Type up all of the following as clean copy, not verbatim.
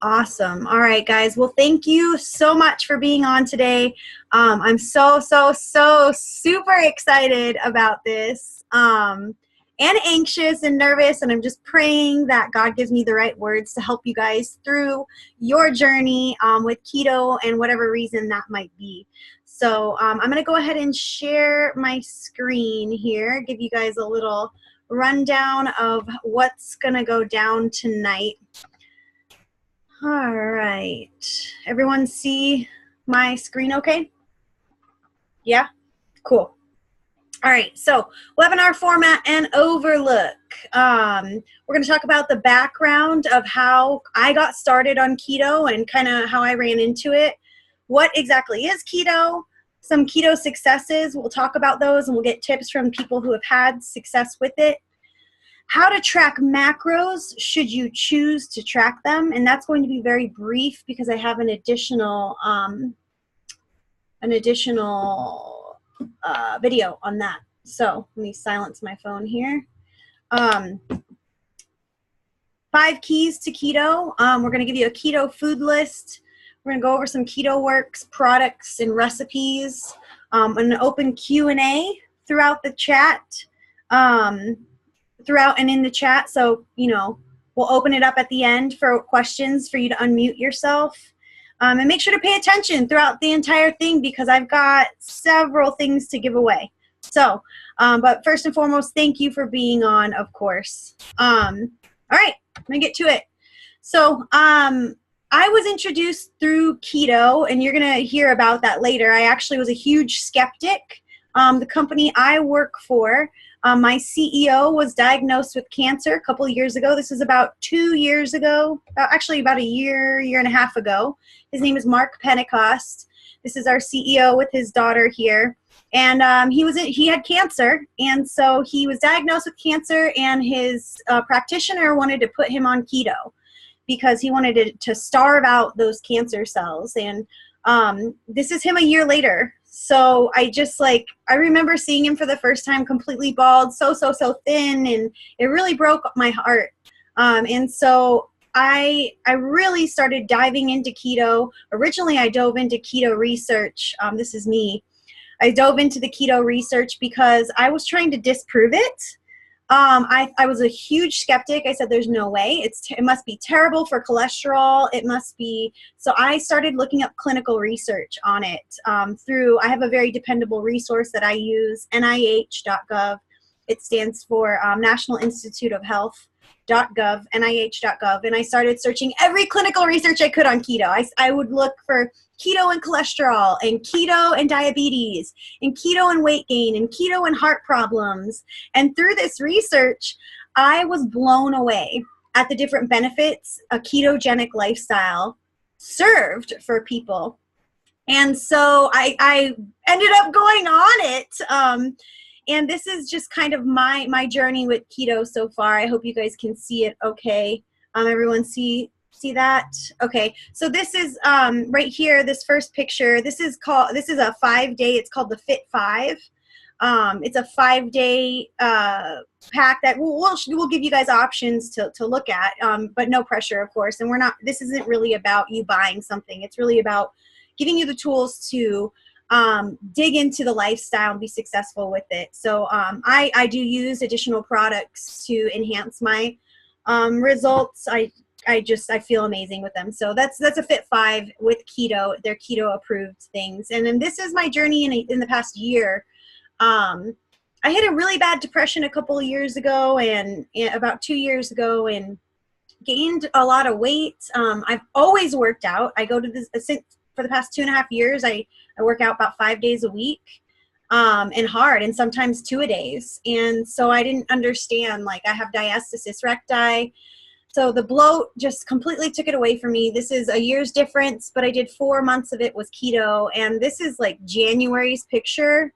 Awesome. All right, guys. Well, thank you so much for being on today. I'm so super excited about this and anxious and nervous. And I'm just praying that God gives me the right words to help you guys through your journey with keto and whatever reason that might be. So I'm going to go ahead and share my screen here, give you guys a little rundown of what's going to go down tonight. All right. Everyone see my screen okay? Yeah? Cool. All right. So webinar format and overlook. We're going to talk about the background of how I got started on keto and kind of how I ran into it. What exactly is keto? Some keto successes. We'll talk about those and we'll get tips from people who have had success with it. How to track macros, should you choose to track them, and that's going to be very brief because I have an additional video on that. So let me silence my phone here. 5 keys to keto. We're going to give you a keto food list. We're going to go over some keto works, products, and recipes. An open Q&A throughout the chat. Throughout and in the chat, so we'll open it up at the end for questions for you to unmute yourself, and make sure to pay attention throughout the entire thing because I've got several things to give away. So but first and foremost, thank you for being on, of course. All right, I'm gonna get to it. So I was introduced through keto, and you're gonna hear about that later. I actually was a huge skeptic. The company I work for, my CEO was diagnosed with cancer a couple of years ago. This is about 2 years ago, actually about a year and a half ago. His name is Mark Pentecost. This is our CEO with his daughter here. And he had cancer, and so he was diagnosed with cancer, and his practitioner wanted to put him on keto because he wanted to starve out those cancer cells. And this is him a year later. So I remember seeing him for the first time completely bald, so thin, and it really broke my heart. And so I really started diving into keto. Originally, I dove into keto research. This is me. I dove into the keto research because I was trying to disprove it. I was a huge skeptic. I said, there's no way. It must be terrible for cholesterol. It must be. So I started looking up clinical research on it I have a very dependable resource that I use, NIH.gov. It stands for National Institute of Health.gov, NIH.gov. And I started searching every clinical research I could on keto. I would look for keto and cholesterol, and keto and diabetes, and keto and weight gain, and keto and heart problems. And through this research, I was blown away at the different benefits a ketogenic lifestyle served for people. And so I ended up going on it. And this is just kind of my journey with keto so far. I hope you guys can see it okay. Everyone see that? Okay, so this is right here, this first picture. This is a 5-day, it's called the Fit 5. It's a 5-day pack that we'll give you guys options to look at, but no pressure, of course. And this isn't really about you buying something. It's really about giving you the tools to dig into the lifestyle and be successful with it. So I do use additional products to enhance my results. I feel amazing with them. So that's a Fit 5 with keto. They're keto approved things. And then this is my journey in the past year. I had a really bad depression a couple of years ago, and about 2 years ago, and gained a lot of weight. I've always worked out. I go to this for the past 2.5 years. I work out about 5 days a week, and hard, and sometimes 2-a-days. And so I didn't understand, I have diastasis recti. So the bloat just completely took it away from me. This is a year's difference, but I did 4 months of it with keto. And this is January's picture.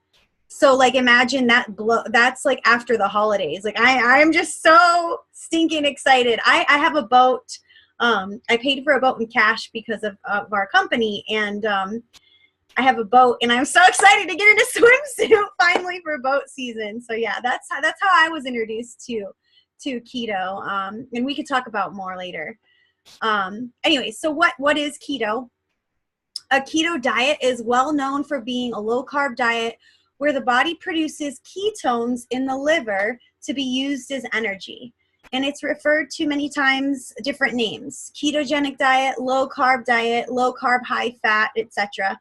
So imagine that that's after the holidays. I'm just so stinking excited. I have a boat. I paid for a boat in cash because of our company. And I have a boat, and I'm so excited to get in a swimsuit finally for boat season. So yeah, that's how I was introduced to keto, and we could talk about more later. Anyway, so what is keto? A keto diet is well known for being a low-carb diet where the body produces ketones in the liver to be used as energy. And it's referred to many times different names: ketogenic diet, low-carb diet, low-carb, high-fat, etc.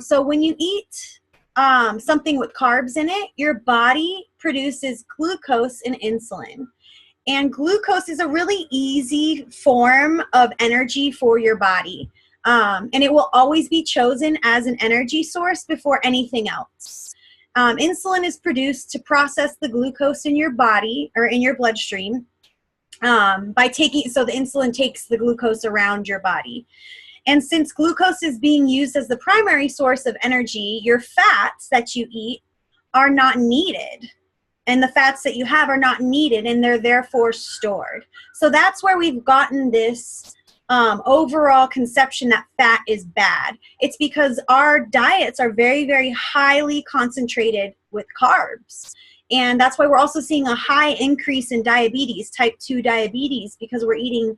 So when you eat something with carbs in it, your body produces glucose and insulin. And glucose is a really easy form of energy for your body. And it will always be chosen as an energy source before anything else. Insulin is produced to process the glucose in your body or in your bloodstream by taking, so the insulin takes the glucose around your body. And since glucose is being used as the primary source of energy, your fats that you eat are not needed. And the fats that you have are not needed, and they're therefore stored. So that's where we've gotten this overall conception that fat is bad. It's because our diets are very, very highly concentrated with carbs. And that's why we're also seeing a high increase in diabetes, type 2 diabetes, because we're eating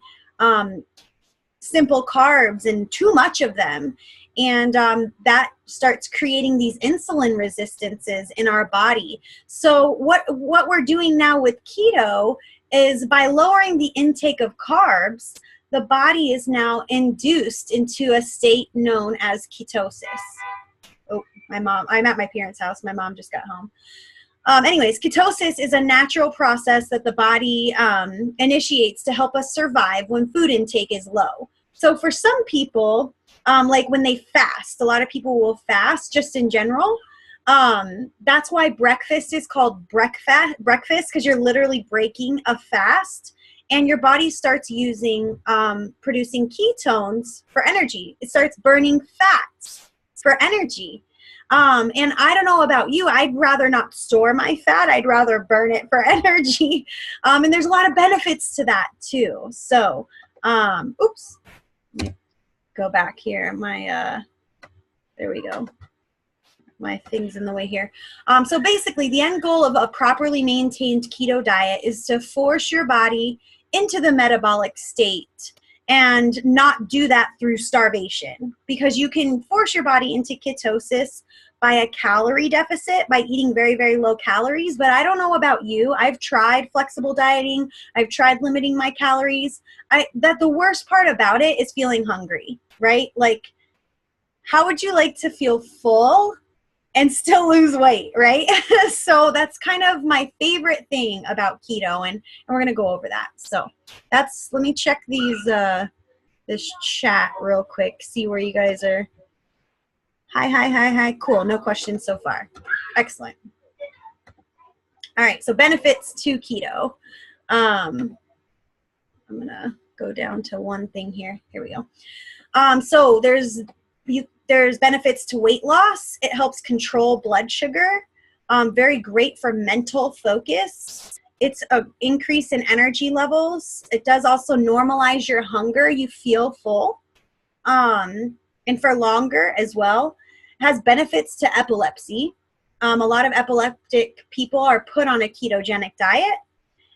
simple carbs and too much of them. And that starts creating these insulin resistances in our body. So what we're doing now with keto is by lowering the intake of carbs, the body is now induced into a state known as ketosis. Oh, I'm at my parents' house. My mom just got home. Anyways, ketosis is a natural process that the body initiates to help us survive when food intake is low. So for some people, like when they fast, a lot of people will fast just in general. That's why breakfast is called breakfast, because you're literally breaking a fast, and your body starts producing ketones for energy. It starts burning fats for energy. And I don't know about you, I'd rather not store my fat. I'd rather burn it for energy. And there's a lot of benefits to that too. So, oops. Let me go back here. There we go. My thing's in the way here. So basically, the end goal of a properly maintained keto diet is to force your body into the metabolic state and not do that through starvation, because you can force your body into ketosis by a calorie deficit, by eating very, very low calories. But I don't know about you. I've tried flexible dieting. I've tried limiting my calories. The worst part about it is feeling hungry, right? Like, how would you like to feel full and still lose weight, right? So that's kind of my favorite thing about keto, and we're going to go over that. So let me check this chat real quick, see where you guys are. Hi. Cool. No questions so far. Excellent. All right. So benefits to keto. I'm going to go down to one thing here. Here we go. So there's benefits to weight loss. It helps control blood sugar. Very great for mental focus. It's an increase in energy levels. It does also normalize your hunger. You feel full. And for longer as well. It has benefits to epilepsy. A lot of epileptic people are put on a ketogenic diet.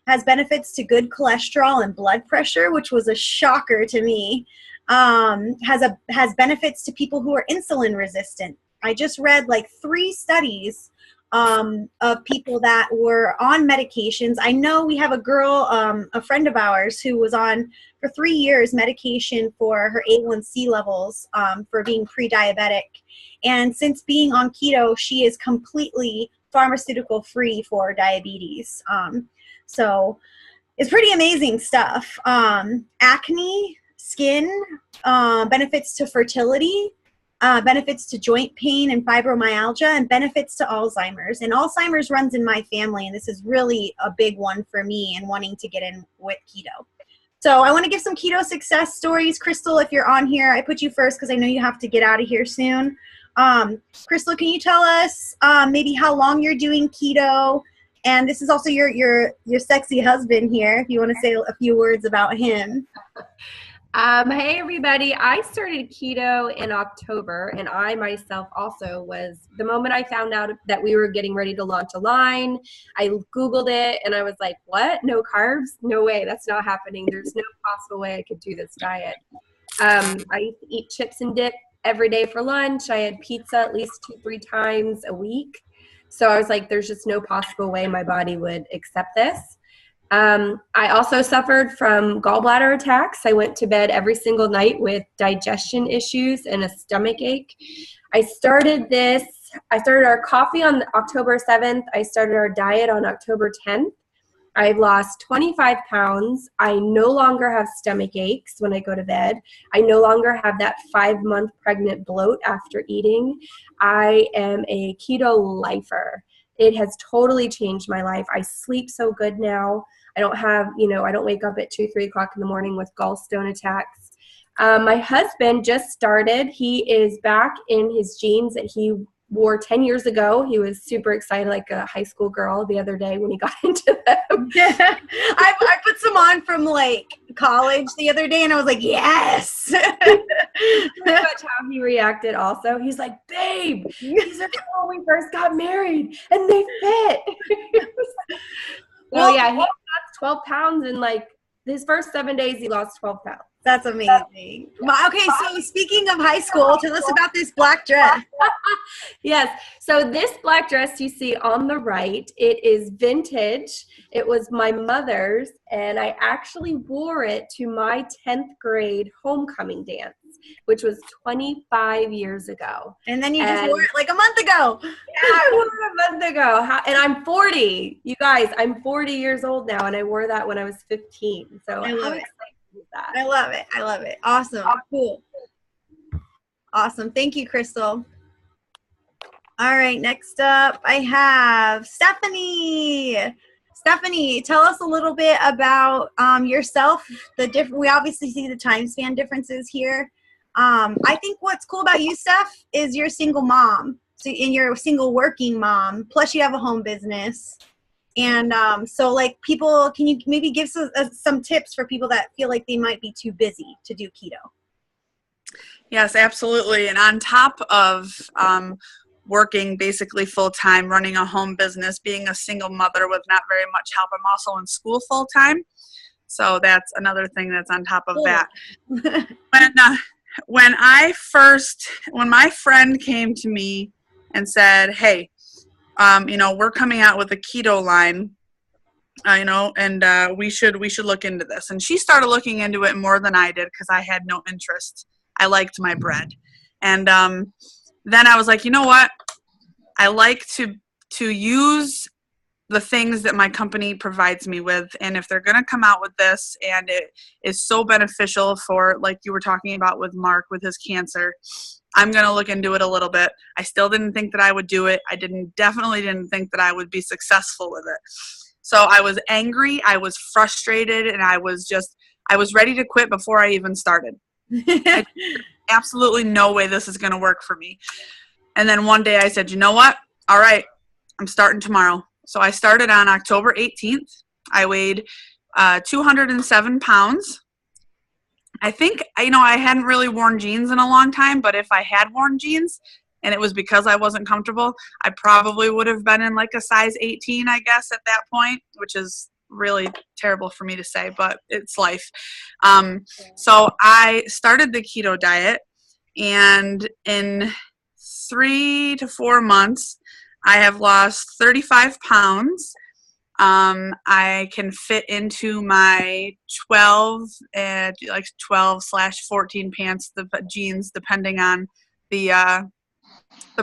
Has benefits to good cholesterol and blood pressure, which was a shocker to me. Has benefits to people who are insulin resistant. I just read like 3 studies of people that were on medications. I know we have a girl, a friend of ours, who was on for 3 years medication for her A1C levels for being pre-diabetic. And since being on keto, she is completely pharmaceutical free for diabetes. So it's pretty amazing stuff. Acne, skin, benefits to fertility, benefits to joint pain and fibromyalgia, and benefits to Alzheimer's. And Alzheimer's runs in my family, and this is really a big one for me and wanting to get in with keto. So I want to give some keto success stories. Crystal, if you're on here, I put you first because I know you have to get out of here soon. Crystal, can you tell us maybe how long you're doing keto? And this is also your sexy husband here, if you want to say a few words about him. Hey everybody, I started keto in October, and I myself also was, the moment I found out that we were getting ready to launch a line, I Googled it and I was like, what? No carbs? No way, that's not happening. There's no possible way I could do this diet. I used to eat chips and dip every day for lunch. I had pizza at least 2-3 times a week. So I was like, there's just no possible way my body would accept this. I also suffered from gallbladder attacks. I went to bed every single night with digestion issues and a stomach ache. I started our coffee on October 7th. I started our diet on October 10th. I lost 25 pounds. I no longer have stomach aches when I go to bed. I no longer have that 5-month pregnant bloat after eating. I am a keto lifer. It has totally changed my life. I sleep so good now. I don't wake up at 2-3 o'clock in the morning with gallstone attacks. My husband just started. He is back in his jeans that he wore 10 years ago. He was super excited, like a high school girl the other day when he got into them. Yeah. I put some on from like college the other day and I was like, yes. Pretty much how he reacted also. He's like, babe, these are from when we first got married and they fit. Well, yeah, he lost 12 pounds in like his first 7 days, he lost 12 pounds. That's amazing. Okay, so speaking of high school, tell us about this black dress. Yes, so this black dress you see on the right, it is vintage. It was my mother's, and I actually wore it to my 10th grade homecoming dance, which was 25 years ago. And then you just wore it like a month ago. Yeah, I wore it a month ago. And I'm 40. You guys, I'm 40 years old now, and I wore that when I was 15. So I love it. That. I love it. I love it. Awesome. Cool. Awesome. Thank you, Crystal. All right. Next up, I have Stephanie. Stephanie, tell us a little bit about yourself. We obviously see the time span differences here. I think what's cool about you, Steph, is you're a single mom. And you're a single working mom. Plus, you have a home business. And so like people, can you maybe give some tips for people that feel like they might be too busy to do keto? Yes, absolutely. And on top of working basically full-time, running a home business, being a single mother with not very much help, I'm also in school full-time. So that's another thing that's on top of that. When my friend came to me and said, hey, we're coming out with a keto line, and we should look into this. And she started looking into it more than I did because I had no interest. I liked my bread. And then I was like, you know what? I like to use the things that my company provides me with. And if they're going to come out with this and it is so beneficial for, like you were talking about with Mark with his cancer, I'm going to look into it a little bit. I still didn't think that I would do it. I definitely didn't think that I would be successful with it. So I was angry, I was frustrated, and I was ready to quit before I even started. Absolutely no way this is going to work for me. And then one day I said, you know what? All right, I'm starting tomorrow. So I started on October 18th. I weighed 207 pounds. I think, I hadn't really worn jeans in a long time, but if I had worn jeans and it was because I wasn't comfortable, I probably would have been in like a size 18, I guess, at that point, which is really terrible for me to say, but it's life. So I started the keto diet, and in 3 to 4 months, I have lost 35 pounds. I can fit into my 12/14 pants, the jeans, depending on the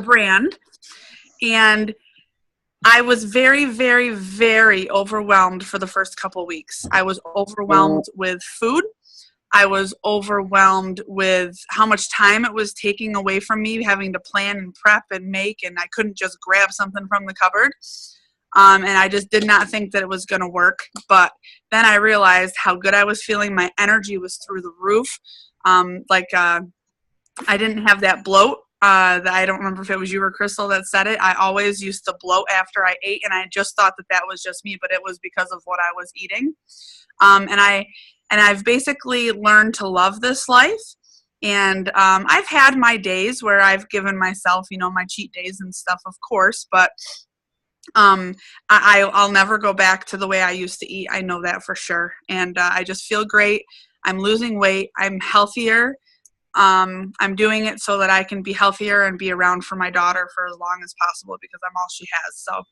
brand. And I was very, very, very overwhelmed for the first couple weeks. I was overwhelmed with food. I was overwhelmed with how much time it was taking away from me, having to plan and prep and make, and I couldn't just grab something from the cupboard. And I just did not think that it was going to work. But then I realized how good I was feeling. My energy was through the roof. I didn't have that bloat. I don't remember if it was you or Crystal that said it. I always used to bloat after I ate, and I just thought that was just me, but it was because of what I was eating. And And I've basically learned to love this life. And I've had my days where I've given myself, my cheat days and stuff, of course, but I'll never go back to the way I used to eat. I know that for sure. And I just feel great. I'm losing weight. I'm healthier. I'm doing it so that I can be healthier and be around for my daughter for as long as possible because I'm all she has. So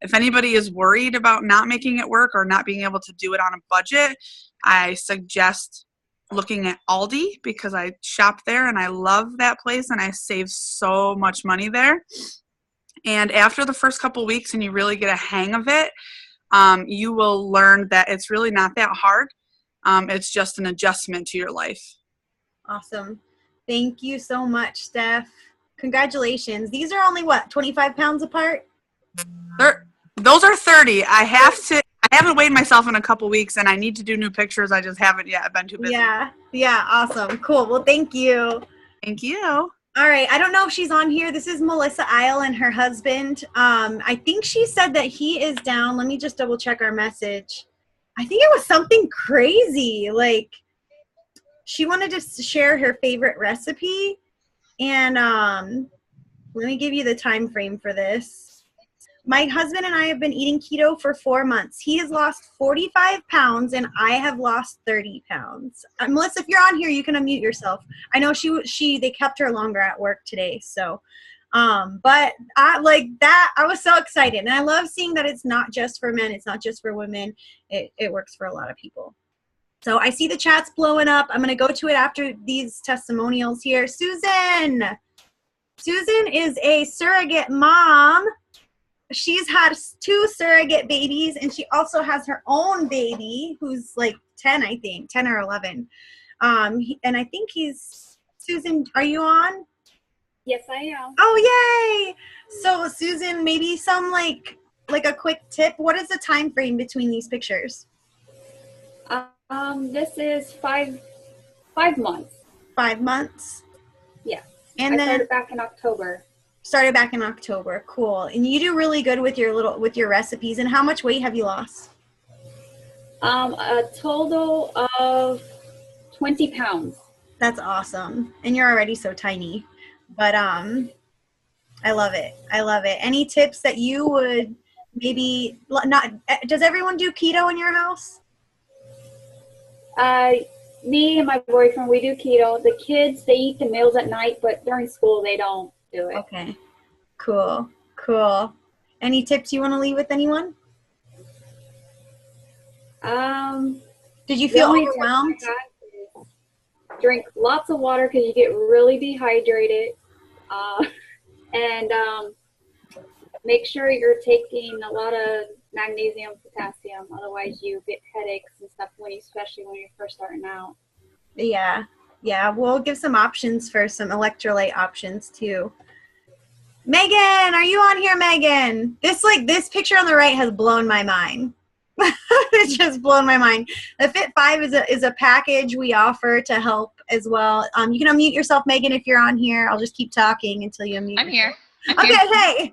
if anybody is worried about not making it work or not being able to do it on a budget, I suggest looking at Aldi because I shop there and I love that place and I save so much money there. And after the first couple weeks and you really get a hang of it, you will learn that it's really not that hard. It's just an adjustment to your life. Awesome. Thank you so much, Steph. Congratulations. These are only 25 pounds apart? Those are 30. I haven't weighed myself in a couple weeks and I need to do new pictures. I just haven't yet. I've been too busy. Yeah. Awesome. Cool. Well, thank you. Thank you. All right. I don't know if she's on here. This is Melissa Isle and her husband. I think she said that he is down. Let me just double check our message. I think it was something crazy. Like she wanted to share her favorite recipe. And let me give you the time frame for this. My husband and I have been eating keto for 4 months. He has lost 45 pounds and I have lost 30 pounds. Melissa, if you're on here, you can unmute yourself. I know they kept her longer at work today. So, but I was so excited and I love seeing that it's not just for men. It's not just for women. It works for a lot of people. So I see the chat's blowing up. I'm going to go to it after these testimonials here. Susan is a surrogate mom. She's had 2 surrogate babies, and she also has her own baby who's like 10, I think, 10 or 11. And I think Susan, are you on? Yes, I am. Oh, yay. So Susan, maybe some like a quick tip. What is the time frame between these pictures? This is 5 months. 5 months? Yeah. And I then started back in October. Started back in October. Cool. And you do really good with your recipes. And how much weight have you lost? A total of 20 pounds. That's awesome. And you're already so tiny. But I love it. I love it. Any tips that you would maybe not does everyone do keto in your house? Me and my boyfriend, we do keto. The kids, they eat the meals at night, but during school they don't do it. Okay. Cool. Any tips you want to leave with anyone? Did you feel overwhelmed? Drink lots of water because you get really dehydrated. And make sure you're taking a lot of magnesium, potassium. Otherwise, you get headaches and stuff especially when you're first starting out. Yeah. We'll give some options for some electrolyte options too. Megan, are you on here, Megan? This picture on the right has blown my mind. It's just blown my mind. The Fit 5 is a package we offer to help as well. You can unmute yourself, Megan, if you're on here. I'll just keep talking until you unmute. I'm here. Hey.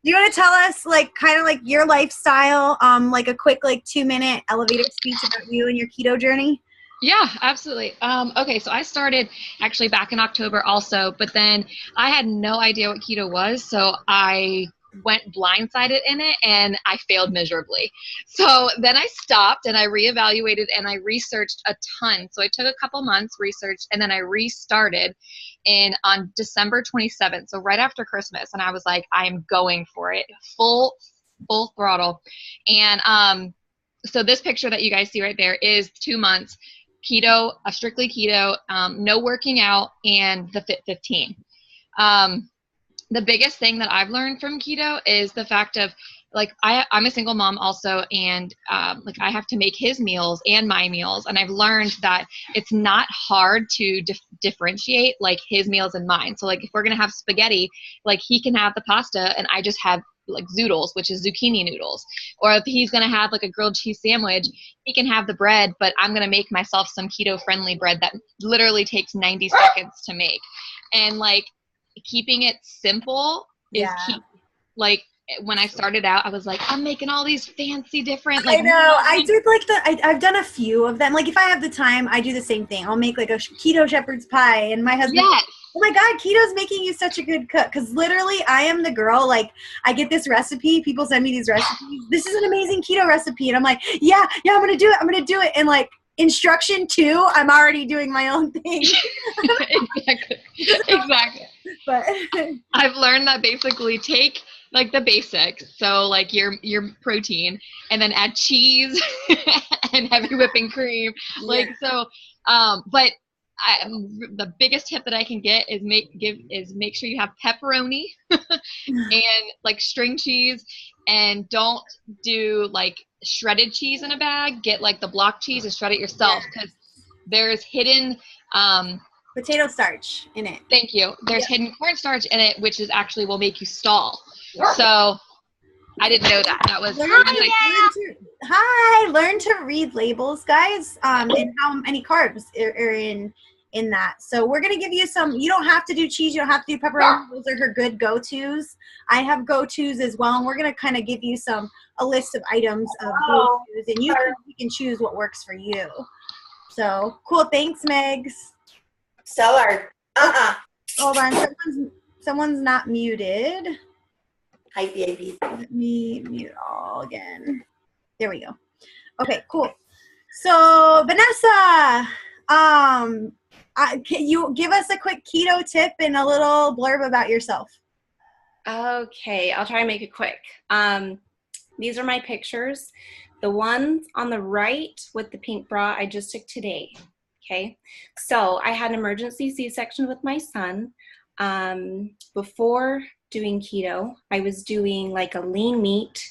Do you want to tell us kind of your lifestyle, a quick 2-minute elevator speech about you and your keto journey? Yeah, absolutely. Okay, so I started actually back in October also, but then I had no idea what keto was, so I went blindsided in it and I failed miserably. So then I stopped and I reevaluated and I researched a ton. So I took a couple months, researched, and then I restarted on December 27th, so right after Christmas, and I was like, I'm going for it, full throttle. And so this picture that you guys see right there is 2 months keto, strictly keto, no working out, and the Fit 15. The biggest thing that I've learned from keto is the fact of I'm a single mom also, and I have to make his meals and my meals, and I've learned that it's not hard to differentiate his meals and mine. So if we're gonna have spaghetti, he can have the pasta and I just have zoodles, which is zucchini noodles. Or if he's gonna have a grilled cheese sandwich, he can have the bread, but I'm gonna make myself some keto friendly bread that literally takes 90 seconds to make. And keeping it simple is key. when I started out, I was like, I'm making all these fancy different, I know. I did like I've done a few of them. Like if I have the time, I do the same thing. I'll make like a keto shepherd's pie, and my husband. Yes. Oh my God, keto's making you such a good cook. Because literally, I am the girl. Like I get this recipe. People send me these recipes. This is an amazing keto recipe, and I'm like, yeah, I'm gonna do it. I'm gonna do it. And like instruction 2, I'm already doing my own thing. Exactly. But I've learned that basically take like the basics, so like your protein, and then add cheese and heavy whipping cream, like so. But the biggest tip that I can get is make sure you have pepperoni and like string cheese, and don't do like shredded cheese in a bag. Get like the block cheese and shred it yourself, because there's hidden potato starch in it. Thank you. There's hidden cornstarch in it, which is actually will make you stall. So I didn't know that. That was learn to read labels, guys, and how many carbs are in that. So we're gonna give you some. You don't have to do cheese. You don't have to do pepperoni. Those are her good go-tos. I have go-tos as well, and we're gonna kind of give you a list of items of go-tos, and you can choose what works for you. So cool. Thanks, Megs. Hold on. Someone's not muted. Hi, baby. Let me mute all again. There we go. Okay, cool. So Vanessa, can you give us a quick keto tip and a little blurb about yourself? Okay, I'll try and make it quick. These are my pictures. The ones on the right with the pink bra I just took today. Okay, so I had an emergency C-section with my son. Before doing keto, I was doing like a lean meat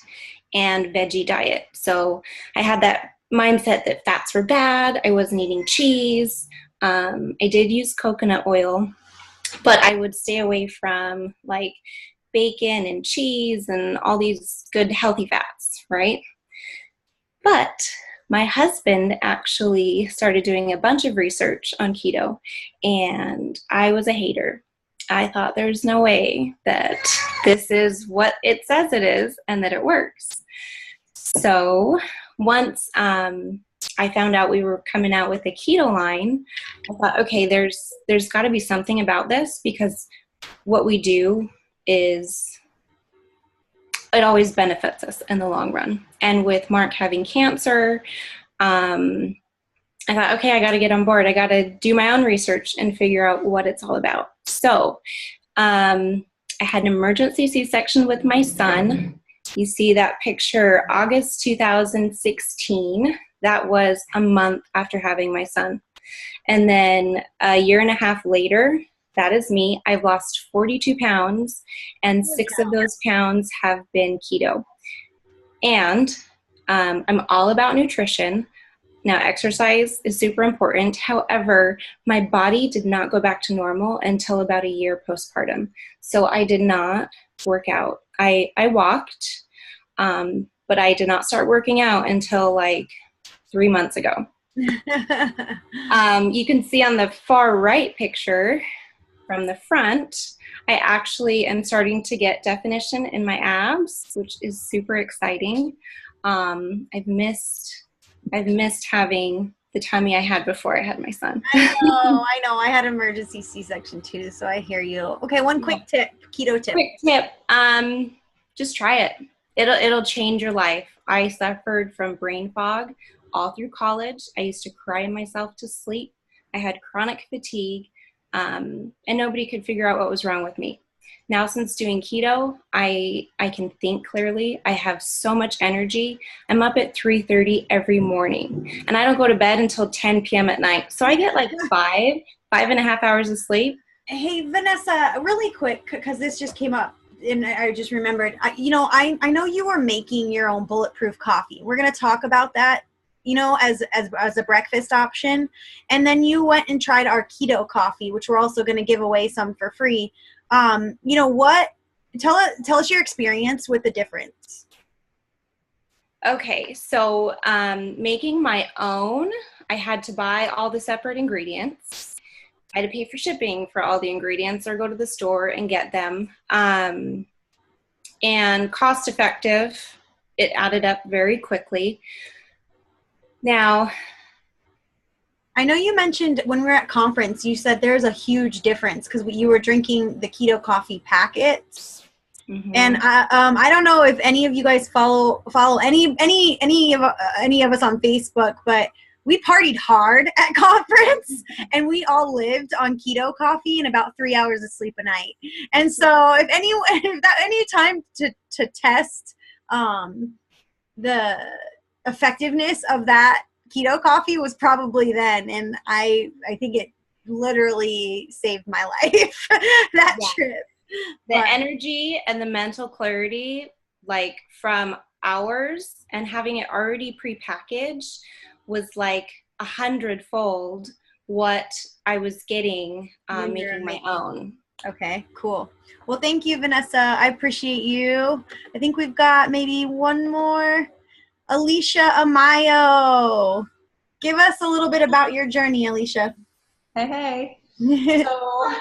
and veggie diet. So I had that mindset that fats were bad. I wasn't eating cheese. I did use coconut oil, but I would stay away from like bacon and cheese and all these good healthy fats, right? But my husband actually started doing a bunch of research on keto, and I was a hater. I thought there's no way that this is what it says it is and that it works. So once I found out we were coming out with a keto line, I thought, okay, there's got to be something about this, because what we do is it always benefits us in the long run. And with Mark having cancer, I thought, okay, I got to get on board. I got to do my own research and figure out what it's all about. So I had an emergency C-section with my son. You see that picture, August 2016. That was a month after having my son. And then a year and a half later, that is me. I've lost 42 pounds, and 6 of those pounds have been keto. And I'm all about nutrition. Now, exercise is super important. However, my body did not go back to normal until about a year postpartum. So I did not work out. I walked, but I did not start working out until like 3 months ago. You can see on the far right picture from the front, I actually am starting to get definition in my abs, which is super exciting. I've missed having the tummy I had before I had my son. I know. I had an emergency C-section too, so I hear you. Okay, one quick tip, keto tip. Quick tip, just try it. It'll change your life. I suffered from brain fog all through college. I used to cry myself to sleep. I had chronic fatigue, and nobody could figure out what was wrong with me. Now, since doing keto, I can think clearly. I have so much energy. I'm up at 3:30 every morning, and I don't go to bed until 10 p.m. at night. So I get like 5.5 hours of sleep. Hey, Vanessa, really quick, because this just came up, and I just remembered. I know you were making your own bulletproof coffee. We're going to talk about that, as a breakfast option. And then you went and tried our keto coffee, which we're also going to give away some for free. Tell us your experience with the difference. Okay, so making my own, I had to buy all the separate ingredients. I had to pay for shipping for all the ingredients or go to the store and get them. and cost effective. It added up very quickly. Now, I know you mentioned when we were at conference, you said there's a huge difference because you were drinking the keto coffee packets. And I don't know if any of you guys follow any of us on Facebook, but we partied hard at conference, and we all lived on keto coffee and about 3 hours of sleep a night. And so, if any time to test the effectiveness of that keto coffee was probably then, and I think it literally saved my life that trip. The energy and the mental clarity, like from hours and having it already prepackaged, was like 100-fold what I was getting making my own. Okay, cool. Well, thank you, Vanessa. I appreciate you. I think we've got maybe one more. Alicia Amayo. Give us a little bit about your journey, Alicia. Hey. So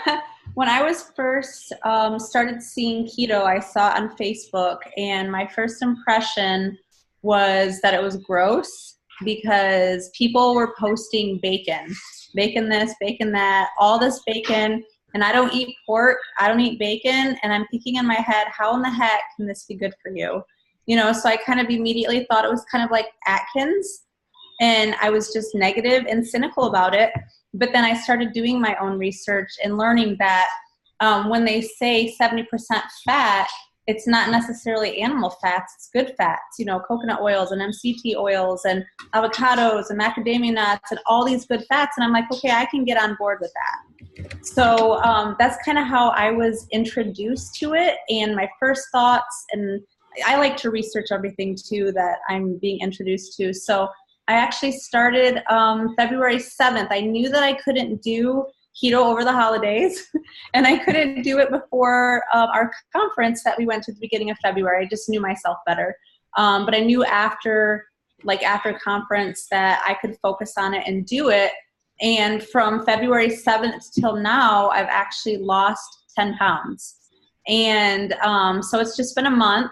when I was first started seeing keto, I saw it on Facebook, and my first impression was that it was gross because people were posting bacon this, bacon that, all this bacon, and I don't eat pork, I don't eat bacon, and I'm thinking in my head, how in the heck can this be good for you? You know, so I kind of immediately thought it was kind of like Atkins, and I was just negative and cynical about it. But then I started doing my own research and learning that when they say 70% fat, it's not necessarily animal fats, it's good fats, you know, coconut oils and MCT oils and avocados and macadamia nuts and all these good fats. And I'm like, okay, I can get on board with that. So that's kind of how I was introduced to it. And my first thoughts, and I like to research everything too that I'm being introduced to. So I actually started February 7th. I knew that I couldn't do keto over the holidays, and I couldn't do it before our conference that we went to at the beginning of February. I just knew myself better. But I knew after conference that I could focus on it and do it. And from February 7th till now, I've actually lost 10 pounds. And so it's just been a month.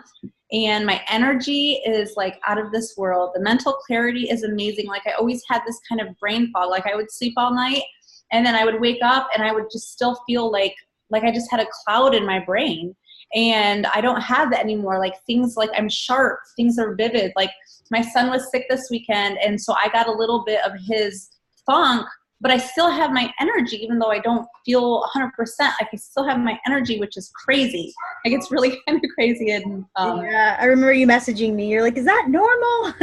And my energy is like out of this world. The mental clarity is amazing. Like I always had this kind of brain fog. Like I would sleep all night and then I would wake up and I would just still feel like I just had a cloud in my brain. And I don't have that anymore. Like things, like I'm sharp, things are vivid. Like my son was sick this weekend, and so I got a little bit of his funk, but I still have my energy, even though I don't feel 100%. Like I still have my energy, which is crazy. Like it's really kind of crazy. And yeah, I remember you messaging me. You're like, "Is that normal?"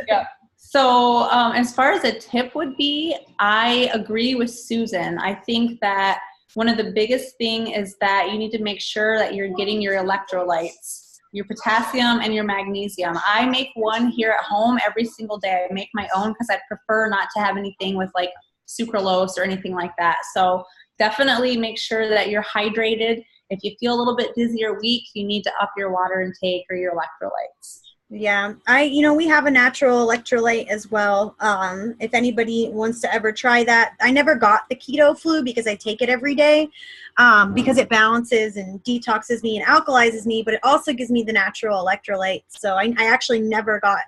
Yeah. So as far as a tip would be, I agree with Susan. I think that one of the biggest thing is that you need to make sure that you're getting your electrolytes, your potassium and your magnesium. I make one here at home every single day. I make my own because I prefer not to have anything with like sucralose or anything like that. So definitely make sure that you're hydrated. If you feel a little bit dizzy or weak, you need to up your water intake or your electrolytes. Yeah, we have a natural electrolyte as well. If anybody wants to ever try that, I never got the keto flu because I take it every day because it balances and detoxes me and alkalizes me, but it also gives me the natural electrolyte. So I actually never got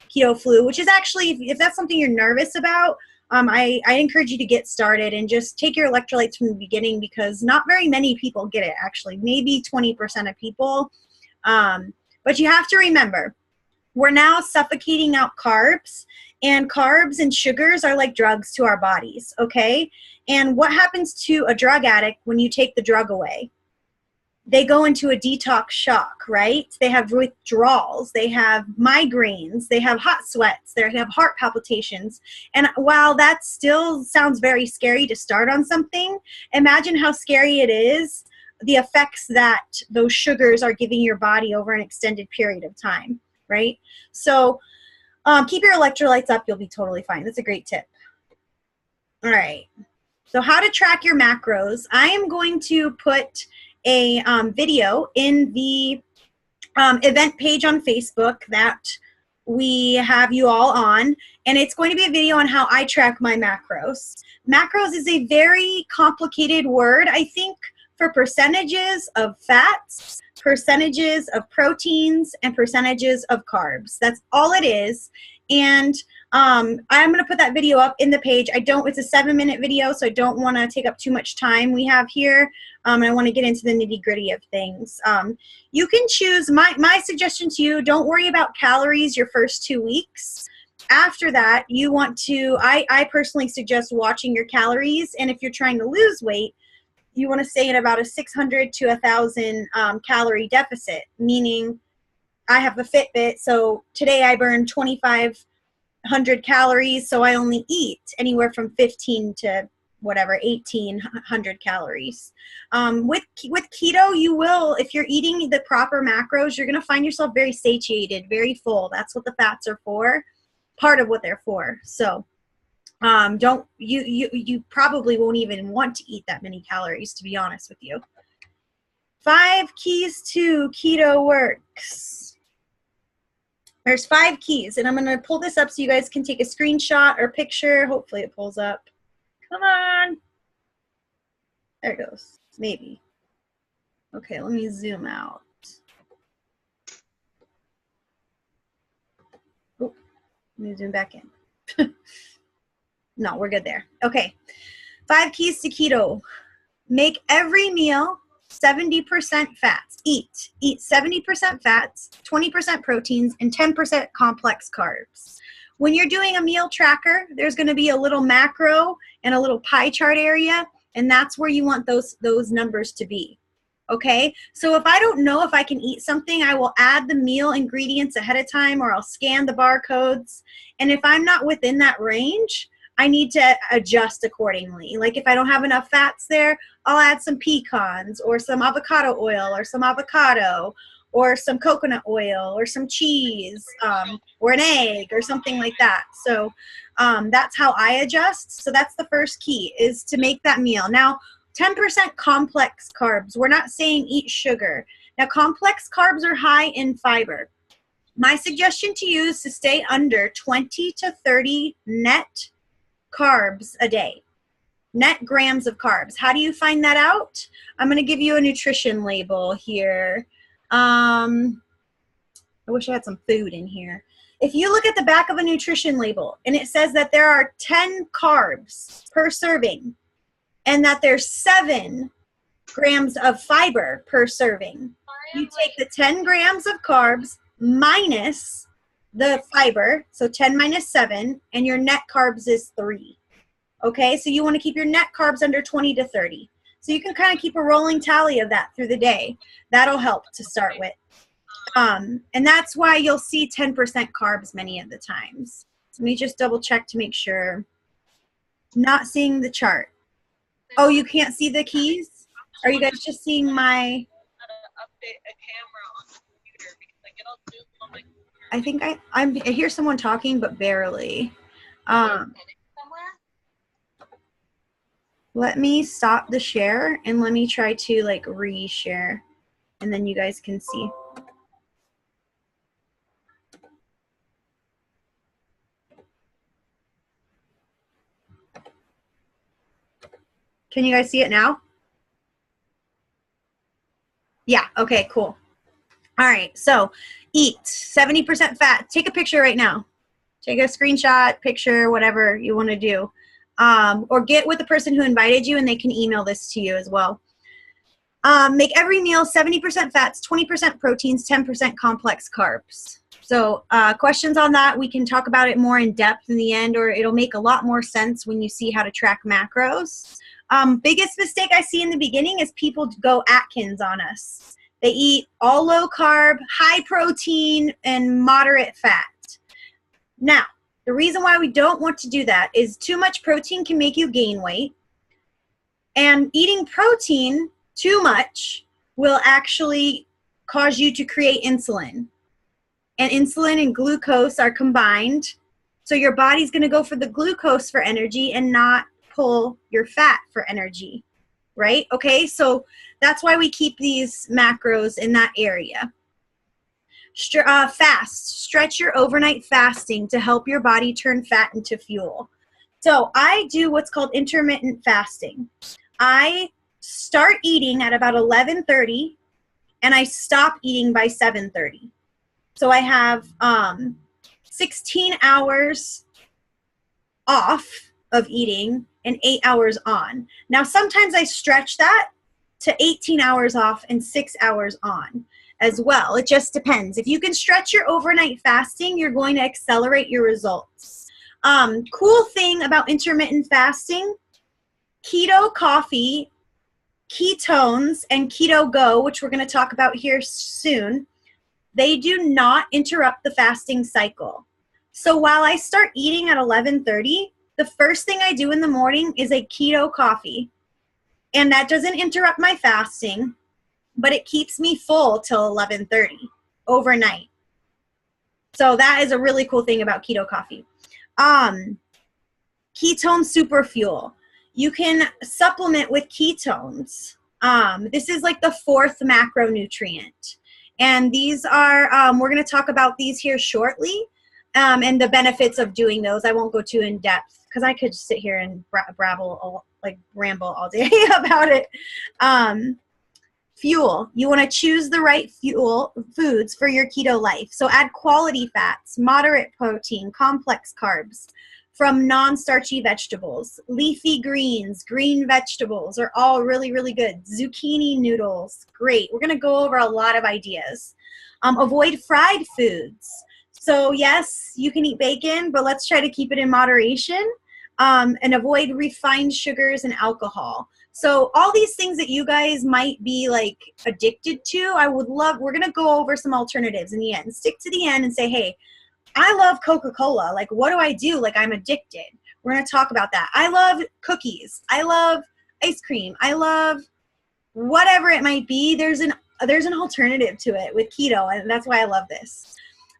keto flu, which is actually, if that's something you're nervous about, I encourage you to get started and just take your electrolytes from the beginning because not very many people get it, actually, maybe 20% of people. But you have to remember, we're now suffocating out carbs, and carbs and sugars are like drugs to our bodies, okay? And what happens to a drug addict when you take the drug away? They go into a detox shock, right? They have withdrawals, they have migraines, they have hot sweats, they have heart palpitations. And while that still sounds very scary to start on something, imagine how scary it is, the effects that those sugars are giving your body over an extended period of time. Right? So keep your electrolytes up. You'll be totally fine. That's a great tip. All right. So how to track your macros. I am going to put a video in the event page on Facebook that we have you all on. And it's going to be a video on how I track my macros. Macros is a very complicated word, I think, for percentages of fats, percentages of proteins, and percentages of carbs. That's all it is. And I'm going to put that video up in the page. It's a 7-minute video, so I don't want to take up too much time we have here. And I want to get into the nitty gritty of things. You can choose, my suggestion to you, don't worry about calories your first 2 weeks. After that, you want to, I personally suggest watching your calories. And if you're trying to lose weight, you want to stay in about a 600 to 1,000 calorie deficit, meaning I have a Fitbit, so today I burned 2,500 calories, so I only eat anywhere from 15 to whatever, 1,800 calories. With keto, you will, if you're eating the proper macros, you're going to find yourself very satiated, very full. That's what the fats are for, part of what they're for. So you probably won't even want to eat that many calories, to be honest with you. 5 keys to keto works. There's 5 keys, and I'm going to pull this up so you guys can take a screenshot or picture. Hopefully it pulls up. Come on. There it goes. Maybe. Okay, let me zoom out. Oh, let me zoom back in. No, we're good there. Okay. 5 keys to keto. Make every meal 70% fats. Eat 70% fats, 20% proteins, and 10% complex carbs. When you're doing a meal tracker, there's going to be a little macro and a little pie chart area, and that's where you want those numbers to be. Okay? So if I don't know if I can eat something, I will add the meal ingredients ahead of time, or I'll scan the barcodes. And if I'm not within that range, I need to adjust accordingly. Like if I don't have enough fats there, I'll add some pecans or some avocado oil or some avocado or some coconut oil or some cheese or an egg or something like that. So that's how I adjust. So that's the first key, is to make that meal. Now, 10% complex carbs. We're not saying eat sugar. Now, complex carbs are high in fiber. My suggestion to you is to stay under 20 to 30 net carbs a day. Net grams of carbs. How do you find that out? I'm going to give you a nutrition label here. I wish I had some food in here. If you look at the back of a nutrition label and it says that there are 10 carbs per serving and that there's 7 grams of fiber per serving, you take the 10 grams of carbs minus the fiber, so 10 minus 7, and your net carbs is 3. Okay, so you want to keep your net carbs under 20 to 30. So you can kind of keep a rolling tally of that through the day. That'll help to start with. And that's why you'll see 10% carbs many of the times. Let me just double check to make sure. Not seeing the chart. Oh, you can't see the keys? Are you guys just seeing my... I think I hear someone talking, but barely. Let me stop the share and let me try to like re-share, and then you guys can see. Can you guys see it now? Yeah, okay, cool. All right, so eat 70% fat. Take a picture right now. Take a screenshot, picture, whatever you want to do. Or get with the person who invited you and they can email this to you as well. Make every meal 70% fats, 20% proteins, 10% complex carbs. So questions on that, we can talk about it more in depth in the end, or it'll make a lot more sense when you see how to track macros. Biggest mistake I see in the beginning is people go Atkins on us. They eat all low carb, high protein, and moderate fat. Now, the reason why we don't want to do that is too much protein can make you gain weight. And eating protein too much will actually cause you to create insulin. And insulin and glucose are combined. So your body's going to go for the glucose for energy and not pull your fat for energy. Right? Okay, so that's why we keep these macros in that area. Fast. Stretch your overnight fasting to help your body turn fat into fuel. So I do what's called intermittent fasting. I start eating at about 11:30, and I stop eating by 7:30. So I have 16 hours off of eating and 8 hours on. Now, sometimes I stretch that to 18 hours off and 6 hours on as well. It just depends. If you can stretch your overnight fasting, you're going to accelerate your results. Cool thing about intermittent fasting, keto coffee, ketones, and keto go, which we're going to talk about here soon, they do not interrupt the fasting cycle. So while I start eating at 11:30, the first thing I do in the morning is a keto coffee. And that doesn't interrupt my fasting, but it keeps me full till 11:30 overnight. So that is a really cool thing about keto coffee. Ketone super fuel. You can supplement with ketones. This is like the 4th macronutrient. And these are, we're going to talk about these here shortly, and the benefits of doing those. I won't go too in depth because I could sit here and ramble all day about it. Fuel. You want to choose the right foods for your keto life. So add quality fats, moderate protein, complex carbs from non-starchy vegetables. Leafy greens, green vegetables are all really, really good. Zucchini noodles, great. We're going to go over a lot of ideas. Avoid fried foods. So yes, you can eat bacon, but let's try to keep it in moderation, and avoid refined sugars and alcohol. So all these things that you guys might be like addicted to, we're going to go over some alternatives in the end. Stick to the end and say, hey, I love Coca-Cola. Like, what do I do? Like, I'm addicted. We're going to talk about that. I love cookies. I love ice cream. I love whatever it might be. There's an alternative to it with keto, and that's why I love this.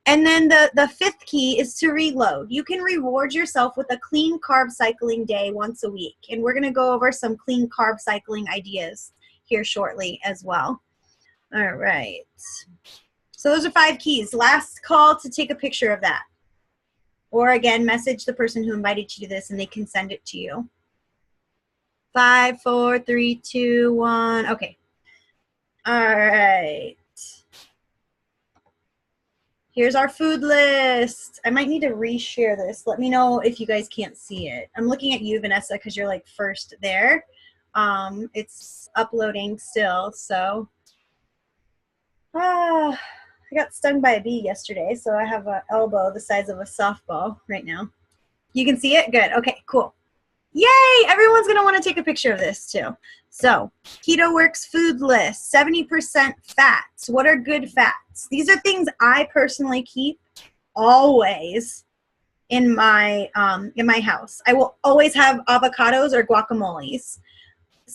And then the 5th key is to reload. You can reward yourself with a clean carb cycling day once a week. And we're going to go over some clean carb cycling ideas here shortly as well. All right. So those are 5 keys. Last call to take a picture of that. Or again, message the person who invited you to this and they can send it to you. 5, 4, 3, 2, 1. Okay. All right. Here's our food list. I might need to reshare this. Let me know if you guys can't see it. I'm looking at you, Vanessa, because you're like first there. It's uploading still, so. I got stung by a bee yesterday, so I have an elbow the size of a softball right now. You can see it? Good. Okay, cool. Yay! Everyone's going to want to take a picture of this too. So, KetoWorks food list, 70% fats. What are good fats? These are things I personally keep always in my house. I will always have avocados or guacamoles.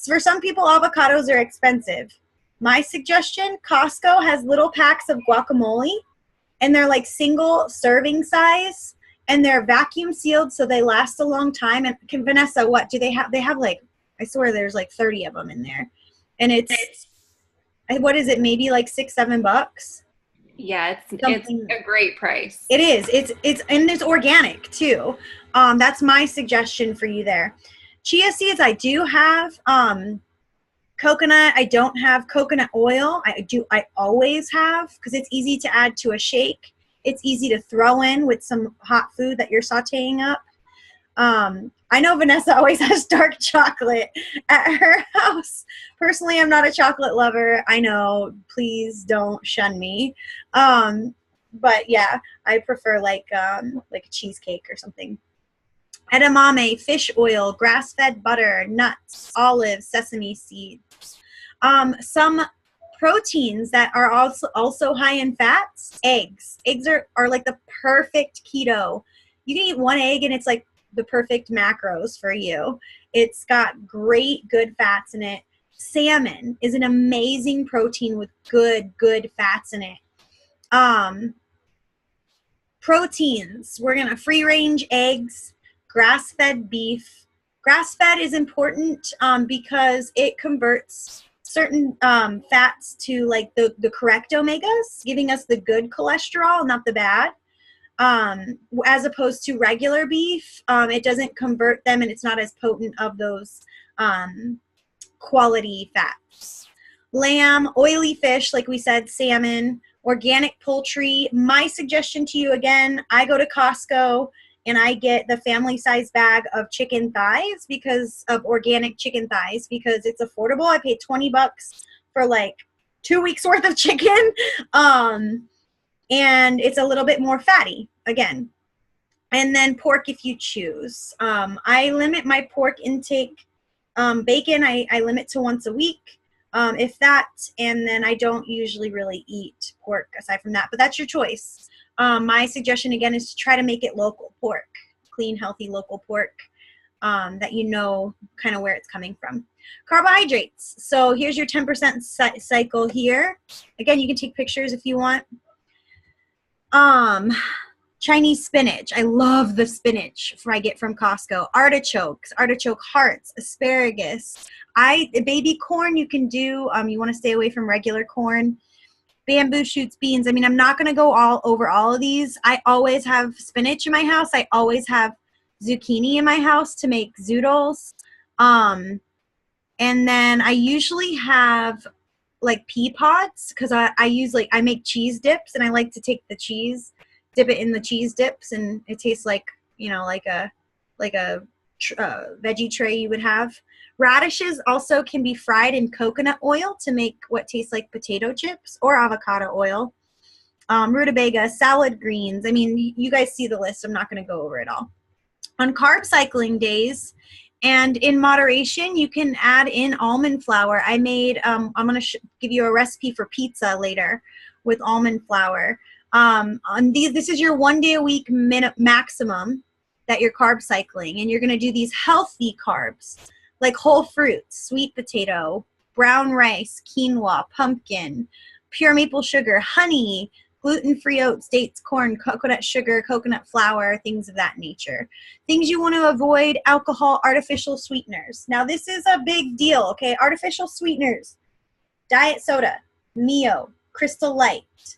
For some people, avocados are expensive. My suggestion, Costco has little packs of guacamole, and they're like single serving size, and they're vacuum sealed so they last a long time. And Vanessa, what do they have? They have like, I swear there's like 30 of them in there. And it's what is it, maybe like $6-7? Yeah, it's a great price. It is. And it's organic too. That's my suggestion for you there. Chia seeds, I do have. Coconut, I don't have. Coconut oil, I always have, because it's easy to add to a shake. It's easy to throw in with some hot food that you're sauteing up. I know Vanessa always has dark chocolate at her house. Personally, I'm not a chocolate lover. I know, please don't shun me. But yeah, I prefer like a cheesecake or something. Edamame, fish oil, grass-fed butter, nuts, olives, sesame seeds. Some proteins that are also high in fats, eggs. Eggs are like the perfect keto. You can eat 1 egg and it's like the perfect macros for you. It's got great, good fats in it. Salmon is an amazing protein with good fats in it. Proteins, we're going to free-range eggs, grass-fed beef. Grass-fed is important because it converts certain fats to like the correct omegas, giving us the good cholesterol, not the bad. As opposed to regular beef, it doesn't convert them and it's not as potent of those quality fats. Lamb, oily fish, like we said, salmon, organic poultry. My suggestion to you, again, I go to Costco and I get the family size bag of chicken thighs because of organic chicken thighs because it's affordable. I paid $20 for like 2 weeks worth of chicken. And it's a little bit more fatty again. And then pork if you choose. I limit my pork intake. Bacon, I limit to once a week, if that, and then I don't usually really eat pork aside from that, but that's your choice. My suggestion again is to try to make it local pork, clean, healthy, local pork, that you know kind of where it's coming from. Carbohydrates. So here's your 10% cycle here. Again, you can take pictures if you want. Chinese spinach. I love the spinach I get from Costco. Artichokes, artichoke hearts, asparagus. Baby corn you can do. You want to stay away from regular corn. Bamboo shoots, beans. I mean, I'm not going to go over all of these. I always have spinach in my house. I always have zucchini in my house to make zoodles. And then I usually have like pea pods because I use I make cheese dips and I like to take the cheese, dip it in the cheese dips, and it tastes like, you know, like a veggie tray you would have. Radishes also can be fried in coconut oil to make what tastes like potato chips or avocado oil. Rutabaga, salad greens. I mean, you guys see the list. I'm not going to go over it all. On carb cycling days and in moderation, you can add in almond flour. I made, I'm going to give you a recipe for pizza later with almond flour. This is your 1 day a week maximum that you're carb cycling, and you're going to do these healthy carbs like whole fruits, sweet potato, brown rice, quinoa, pumpkin, pure maple sugar, honey, gluten-free oats, dates, corn, coconut sugar, coconut flour, things of that nature. Things you want to avoid: alcohol, artificial sweeteners. Now this is a big deal, okay? Artificial sweeteners, diet soda, Mio, Crystal Light,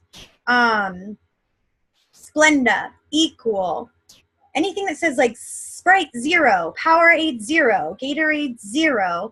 Splenda, Equal, anything that says like Sprite 0, Powerade 0, Gatorade 0,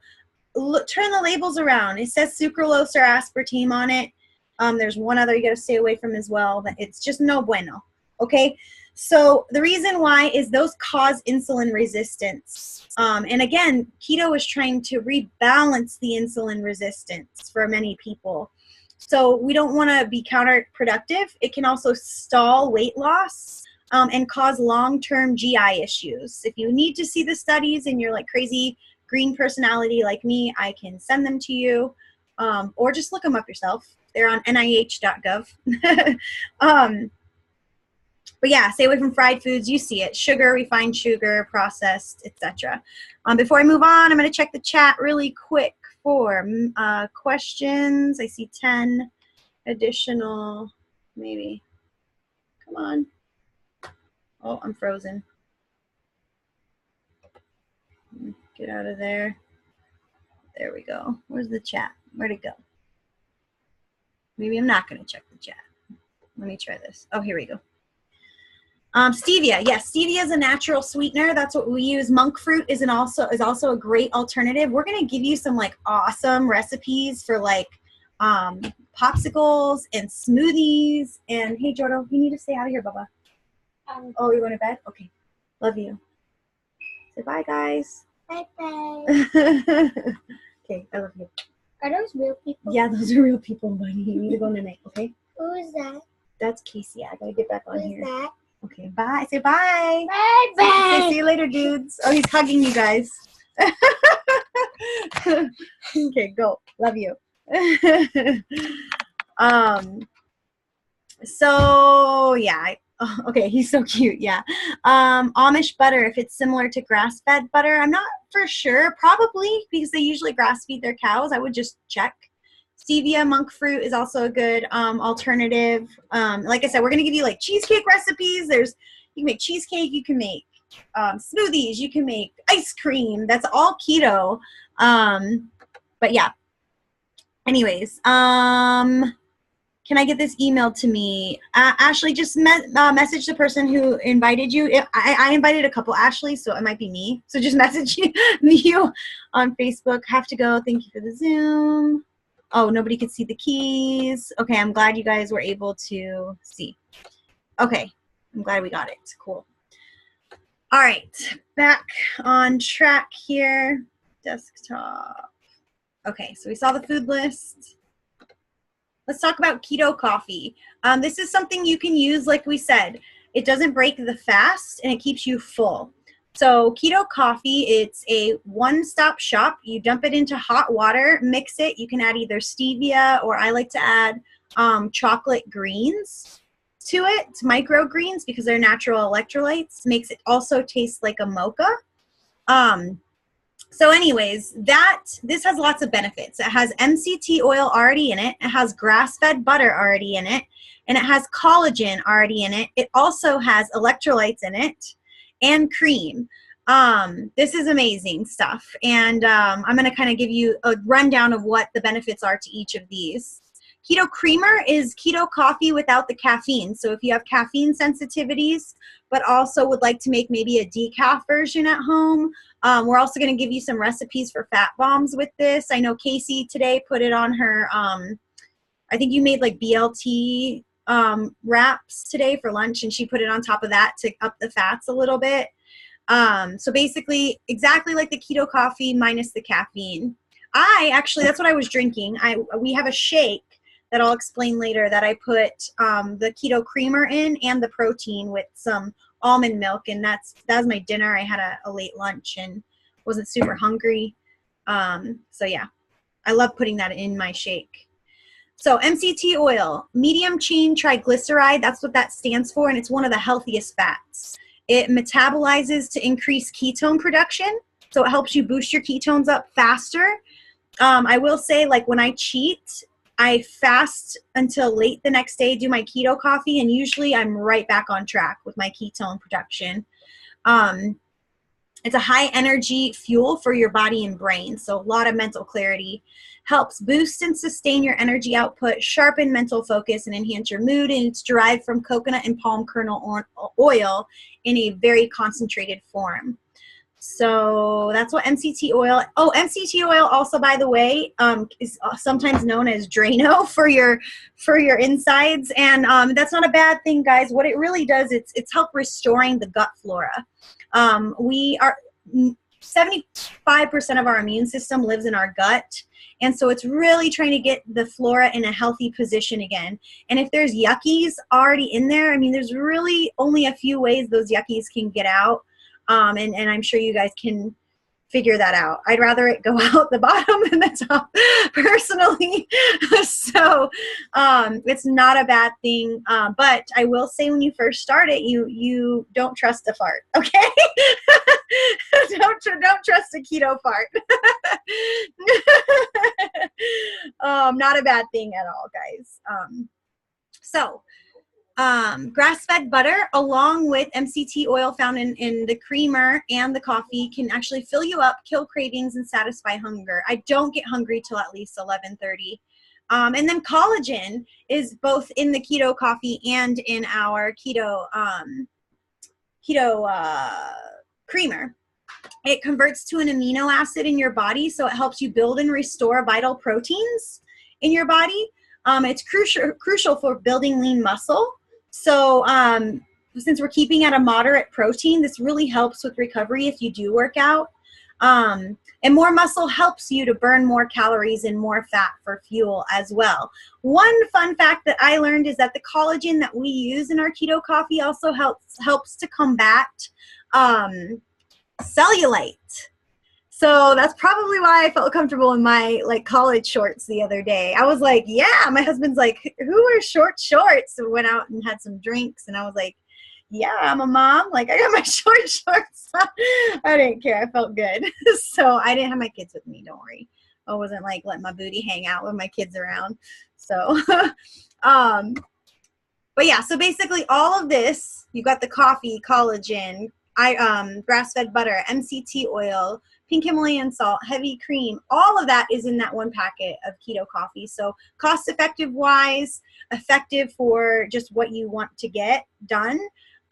turn the labels around. It says sucralose or aspartame on it. There's one other you got to stay away from as well. That it's just no bueno. Okay, so the reason why is those cause insulin resistance. And again, keto is trying to rebalance the insulin resistance for many people. So we don't want to be counterproductive. It can also stall weight loss and cause long-term GI issues. If you need to see the studies and you're like crazy green personality like me, I can send them to you, or just look them up yourself. They're on nih.gov. But yeah, stay away from fried foods. You see it: sugar, refined sugar, processed, etc. Before I move on, I'm going to check the chat really quick for questions. I see 10 additional, maybe. Come on. Oh, I'm frozen. Get out of there. There we go. Where's the chat? Where'd it go? Maybe I'm not going to check the chat. Let me try this. Oh, here we go. Stevia. Yes, stevia is a natural sweetener. That's what we use. Monk fruit is also a great alternative. We're going to give you some like awesome recipes for like popsicles and smoothies. And hey, Jordo, you need to stay out of here, Bubba. Oh, you're going to bed? Okay. Love you. Say bye, guys. Bye-bye. Okay, I love you. Are those real people? Yeah, those are real people, buddy. You need to go tonight, okay? Who is that? That's Casey. I gotta get back on Who here. is that? Okay, bye. Say bye. Bye-bye. Say see you later, dudes. Oh, he's hugging you guys. Okay, go. Love you. So yeah. Okay, he's so cute. Yeah. Amish butter, if it's similar to grass-fed butter, I'm not for sure. Probably, because they usually grass-feed their cows. I would just check. Stevia, monk fruit is also a good alternative. Like I said, we're gonna give you like cheesecake recipes. You can make cheesecake. You can make smoothies. You can make ice cream. That's all keto. But yeah. Anyways, can I get this emailed to me? Ashley, just message the person who invited you. I invited a couple Ashley, so it might be me. So just message you on Facebook. Have to go. Thank you for the Zoom. Oh, nobody could see the keys. Okay, I'm glad you guys were able to see. Okay, I'm glad we got it. Cool. All right, back on track here. Desktop. Okay, so we saw the food list. Let's talk about keto coffee. This is something you can use, like we said. It doesn't break the fast, and it keeps you full. So keto coffee, it's a one-stop shop. You dump it into hot water, mix it. You can add either stevia, or I like to add chocolate greens to it, microgreens, because they're natural electrolytes. Makes it also taste like a mocha. So anyways, this has lots of benefits. It has MCT oil already in it. It has grass-fed butter already in it. And it has collagen already in it. It also has electrolytes in it and cream. This is amazing stuff. And I'm going to kind of give you a rundown of what the benefits are to each of these. Keto creamer is keto coffee without the caffeine. So if you have caffeine sensitivities, but also would like to make maybe a decaf version at home, we're also going to give you some recipes for fat bombs with this. I know Casey today put it on her, I think you made like BLT wraps today for lunch, and she put it on top of that to up the fats a little bit. So basically exactly like the keto coffee minus the caffeine. That's what I was drinking. We have a shake that I'll explain later that I put the keto creamer in and the protein with some almond milk, and that was my dinner. I had a late lunch and wasn't super hungry. So yeah, I love putting that in my shake. So MCT oil, medium chain triglyceride, that's what that stands for, and it's one of the healthiest fats. It metabolizes to increase ketone production, so it helps you boost your ketones up faster. I will say, like, when I cheat, I fast until late the next day, do my keto coffee, and usually I'm right back on track with my ketone production. It's a high energy fuel for your body and brain, so a lot of mental clarity. Helps boost and sustain your energy output, sharpen mental focus, and enhance your mood, and it's derived from coconut and palm kernel oil in a very concentrated form. So that's what MCT oil. Oh, MCT oil also, by the way, is sometimes known as Drano for your insides, and that's not a bad thing, guys. What it really does, it's help restoring the gut flora. 75% of our immune system lives in our gut, and so it's really trying to get the flora in a healthy position again. And if there's yuckies already in there, I mean, there's really only a few ways those yuckies can get out. And I'm sure you guys can figure that out. I'd rather it go out the bottom than the top, personally. So it's not a bad thing. But I will say, when you first start it, you don't trust a fart, okay? don't trust a keto fart. Not a bad thing at all, guys. Grass-fed butter along with MCT oil found in the creamer and the coffee can actually fill you up, kill cravings, and satisfy hunger. I don't get hungry till at least 11:30. And then collagen is both in the keto coffee and in our keto creamer. It converts to an amino acid in your body, so it helps you build and restore vital proteins in your body. It's crucial for building lean muscle. So since we're keeping at a moderate protein, this really helps with recovery if you do work out. And more muscle helps you to burn more calories and more fat for fuel as well. One fun fact that I learned is that the collagen that we use in our keto coffee also helps to combat cellulite. So that's probably why I felt comfortable in my college shorts the other day. I was like, yeah, my husband's like, who wears short shorts? So we went out and had some drinks, and I was like, yeah, I'm a mom. Like, I got my short shorts. I didn't care. I felt good. So I didn't have my kids with me. Don't worry. I wasn't like letting my booty hang out with my kids around. So, but yeah, so basically all of this, you got the coffee, collagen, grass-fed butter, MCT oil, pink Himalayan salt, heavy cream. All of that is in that one packet of keto coffee. So cost effective wise, effective for just what you want to get done.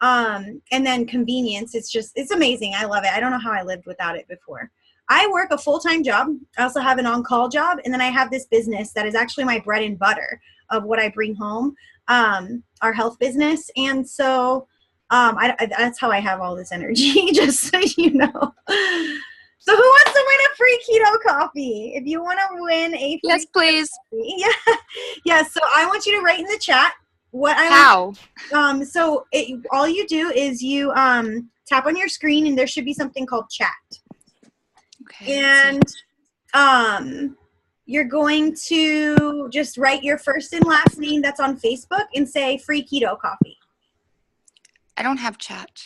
And then convenience. It's amazing. I love it. I don't know how I lived without it before. I work a full-time job. I also have an on-call job. And then I have this business that is actually my bread and butter of what I bring home, our health business. And so that's how I have all this energy, just so you know. So who wants to win a free keto coffee? If you want to win a free Yes, please. coffee, yeah. So I want you to write in the chat what I How? So all you do is you tap on your screen, and there should be something called chat. Okay. And you're going to just write your first and last name that's on Facebook and say free keto coffee. I don't have chat.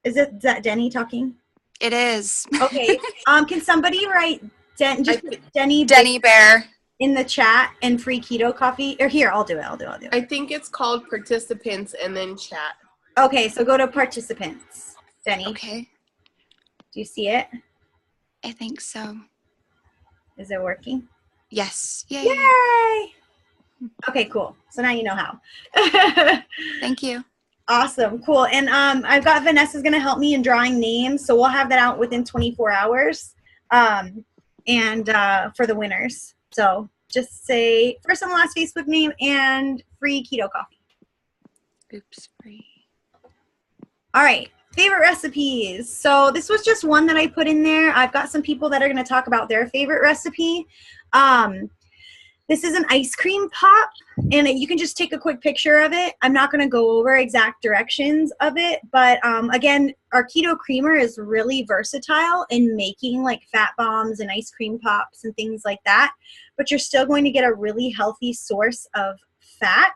Is that Denny talking? It is. Okay. Can somebody write Denny Bear in the chat and free keto coffee? Or here, I'll do it. I think it's called participants and then chat. Okay, so go to participants. Denny. Okay. Do you see it? I think so. Is it working? Yes. Yay. Yay! Okay, cool. So now you know how. Thank you. Awesome. Cool. And I've got Vanessa's going to help me in drawing names. So we'll have that out within 24 hours and for the winners. So just say first and last Facebook name and free keto coffee. Oops, free. All right. Favorite recipes. So this was just one that I put in there. I've got some people that are going to talk about their favorite recipe. This is an ice cream pop, and you can just take a quick picture of it. I'm not going to go over exact directions of it, but again, our keto creamer is really versatile in making like fat bombs and ice cream pops and things like that, but you're still going to get a really healthy source of fat.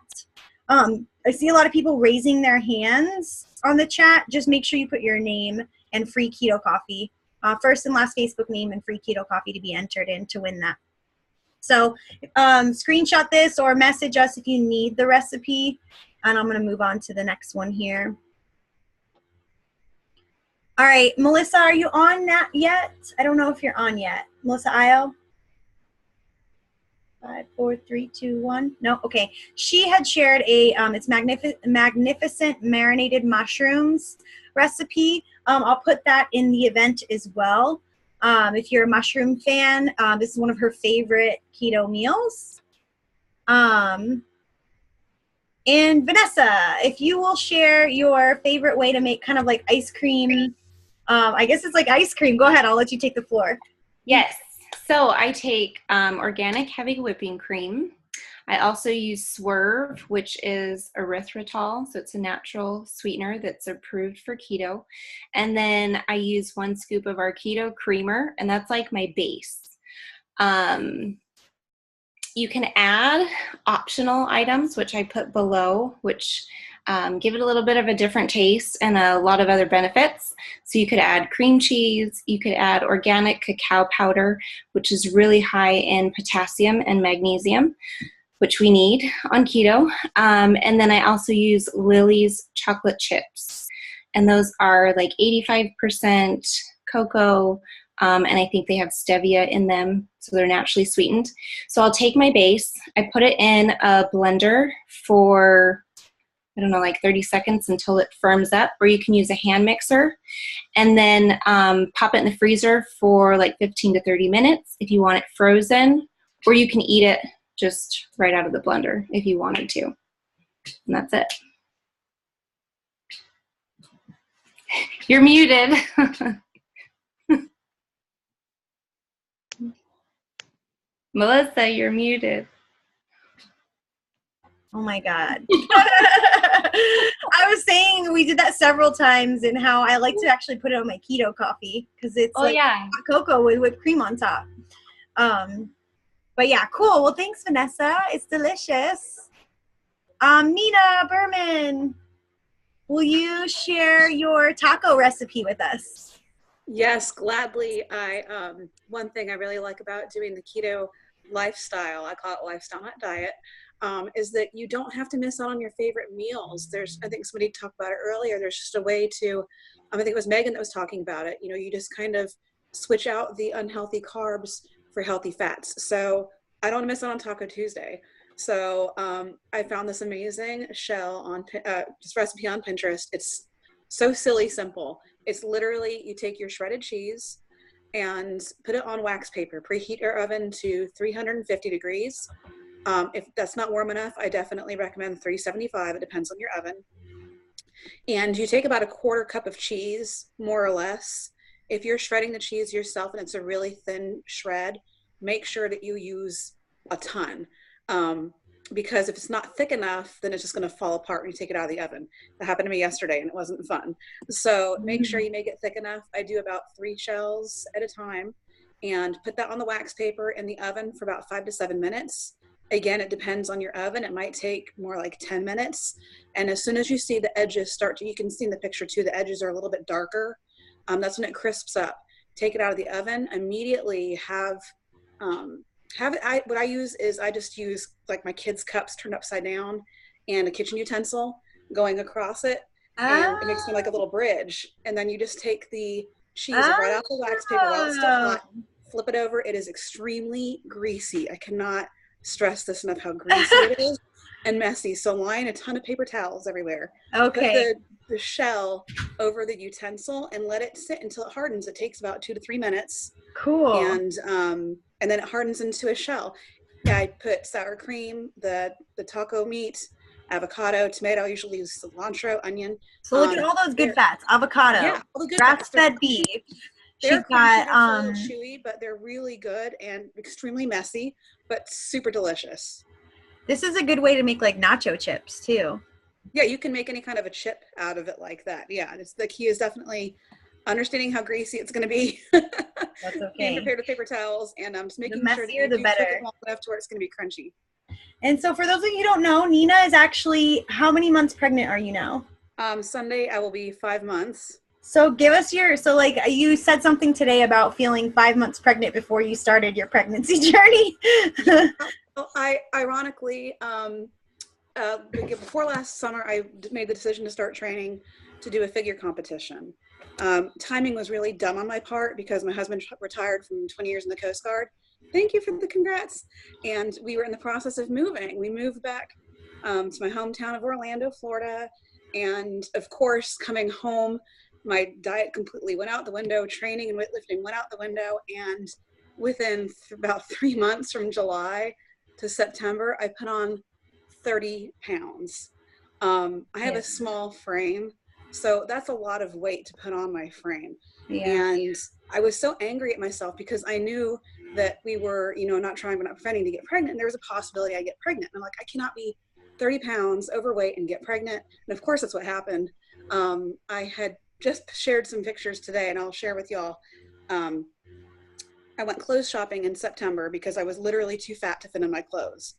I see a lot of people raising their hands on the chat. Just make sure you put your name and free keto coffee, first and last Facebook name and free keto coffee to be entered in to win that. So screenshot this or message us if you need the recipe. And I'm going to move on to the next one here. All right, Melissa, are you on that yet? I don't know if you're on yet. Melissa Io? 5, 4, 3, 2, 1. No, okay. She had shared a it's magnificent marinated mushrooms recipe. I'll put that in the event as well. If you're a mushroom fan, this is one of her favorite keto meals. And Vanessa, if you will share your favorite way to make kind of like ice cream, I guess it's like ice cream. Go ahead, I'll let you take the floor. Yes. So I take organic heavy whipping cream. I also use Swerve, which is erythritol, so it's a natural sweetener that's approved for keto. And then I use 1 scoop of our keto creamer, and that's like my base. You can add optional items, which I put below, which give it a little bit of a different taste and a lot of other benefits. So you could add cream cheese, you could add organic cacao powder, which is really high in potassium and magnesium, which we need on keto. And then I also use Lily's chocolate chips. And those are like 85% cocoa, and I think they have stevia in them, so they're naturally sweetened. So I'll take my base, I put it in a blender for, I don't know, like 30 seconds until it firms up, or you can use a hand mixer, and then pop it in the freezer for like 15 to 30 minutes if you want it frozen, or you can eat it just right out of the blender if you wanted to. And that's it. You're muted. Melissa, you're muted. Oh my God. I was saying we did that several times, and how I like to actually put it on my keto coffee because it's hot cocoa with whipped cream on top. But yeah, cool. Well, thanks, Vanessa. It's delicious. Nina Berman, will you share your taco recipe with us? Yes, gladly. One thing I really like about doing the keto lifestyle, I call it lifestyle, not diet, is that you don't have to miss out on your favorite meals. I think somebody talked about it earlier. There's just a way to, I think it was Megan that was talking about it. You know, you just kind of switch out the unhealthy carbs for healthy fats. So I don't want to miss out on Taco Tuesday. So I found this amazing shell on this recipe on Pinterest. It's so silly simple. It's literally, you take your shredded cheese and put it on wax paper, preheat your oven to 350 degrees. If that's not warm enough, I definitely recommend 375. It depends on your oven. And you take about a quarter cup of cheese, more or less. If you're shredding the cheese yourself and it's a really thin shred, make sure that you use a ton. Because if it's not thick enough, then it's just going to fall apart when you take it out of the oven. That happened to me yesterday and it wasn't fun. So make sure you make it thick enough. I do about 3 shells at a time and put that on the wax paper in the oven for about 5 to 7 minutes. Again, it depends on your oven. It might take more like 10 minutes. And as soon as you see the edges start to, you can see in the picture too, the edges are a little bit darker. That's when it crisps up. Take it out of the oven, immediately what I use is I just use like my kids' cups turned upside down and a kitchen utensil going across it. And it makes me like a little bridge. And then you just take the cheese right off the wax paper while it's still hot, flip it over. It is extremely greasy. I cannot stress this enough how greasy it is and messy. So line a ton of paper towels everywhere. Okay. Put the shell over the utensil and let it sit until it hardens. It takes about 2 to 3 minutes. Cool. And then it hardens into a shell. I put sour cream, the taco meat, avocado, tomato. I usually use cilantro, onion. So look at all those good fats. Avocado, yeah, all the good grass-fed beef. They're She's got a little chewy, but they're really good and extremely messy, but super delicious. This is a good way to make like nacho chips too. Yeah, you can make any kind of a chip out of it like that. Yeah, the key is definitely understanding how greasy it's going to be. That's okay. Being prepared with paper towels and just making the sure that messier, you the do better. cook it long enough to where it's going to be crunchy. And so for those of you who don't know, Nina is actually, how many months pregnant are you now? Sunday, I will be 5 months. So give us like you said something today about feeling 5 months pregnant before you started your pregnancy journey. Well, I ironically, before last summer, I made the decision to start training to do a figure competition. Timing was really dumb on my part because my husband retired from 20 years in the Coast Guard. Thank you for the congrats. And we were in the process of moving. We moved back to my hometown of Orlando, Florida. And of course, coming home, my diet completely went out the window. Training and weightlifting went out the window. And within about 3 months from July to September, I put on 30 pounds. I have a small frame, so that's a lot of weight to put on my frame. Yeah. And I was so angry at myself because I knew that we were, not trying but not preventing to get pregnant. And there was a possibility I get pregnant. I'm like, I cannot be 30 pounds overweight and get pregnant. And of course, that's what happened. I had just shared some pictures today, and I'll share with y'all. I went clothes shopping in September because I was literally too fat to fit in my clothes.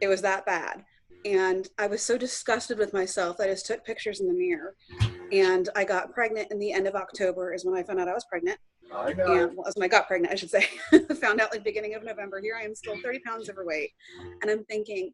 It was that bad. And I was so disgusted with myself that I just took pictures in the mirror. And I got pregnant in the end of October is when I found out I was pregnant. And when I got pregnant, I should say. Found out like beginning of November. Here I am still 30 pounds overweight. And I'm thinking,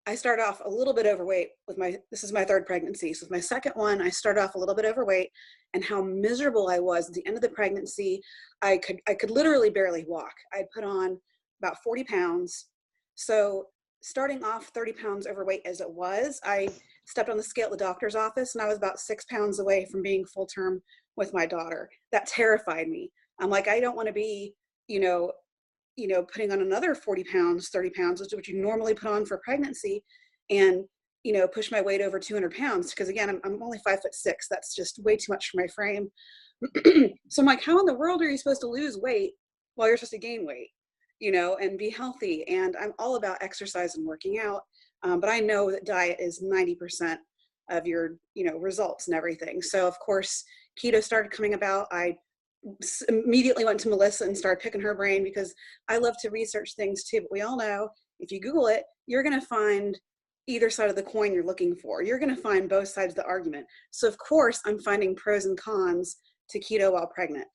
I started off a little bit overweight with this is my 3rd pregnancy. So with my 2nd one, I started off a little bit overweight, and how miserable I was at the end of the pregnancy. I could literally barely walk. I'd put on about 40 pounds. So starting off 30 pounds overweight as it was, I stepped on the scale at the doctor's office and I was about 6 pounds away from being full term with my daughter. That terrified me. I'm like, I don't want to be, putting on another 40 pounds, 30 pounds, which you normally put on for pregnancy, and, push my weight over 200 pounds. Because again, I'm only 5'6". That's just way too much for my frame. So I'm like, how in the world are you supposed to lose weight while you're supposed to gain weight, and be healthy? And I'm all about exercise and working out. But I know that diet is 90% of your, results and everything. So of course, keto started coming about. I immediately went to Melissa and started picking her brain because I love to research things too. But we all know if you Google it, you're going to find either side of the coin you're looking for. You're going to find both sides of the argument. So of course, I'm finding pros and cons to keto while pregnant.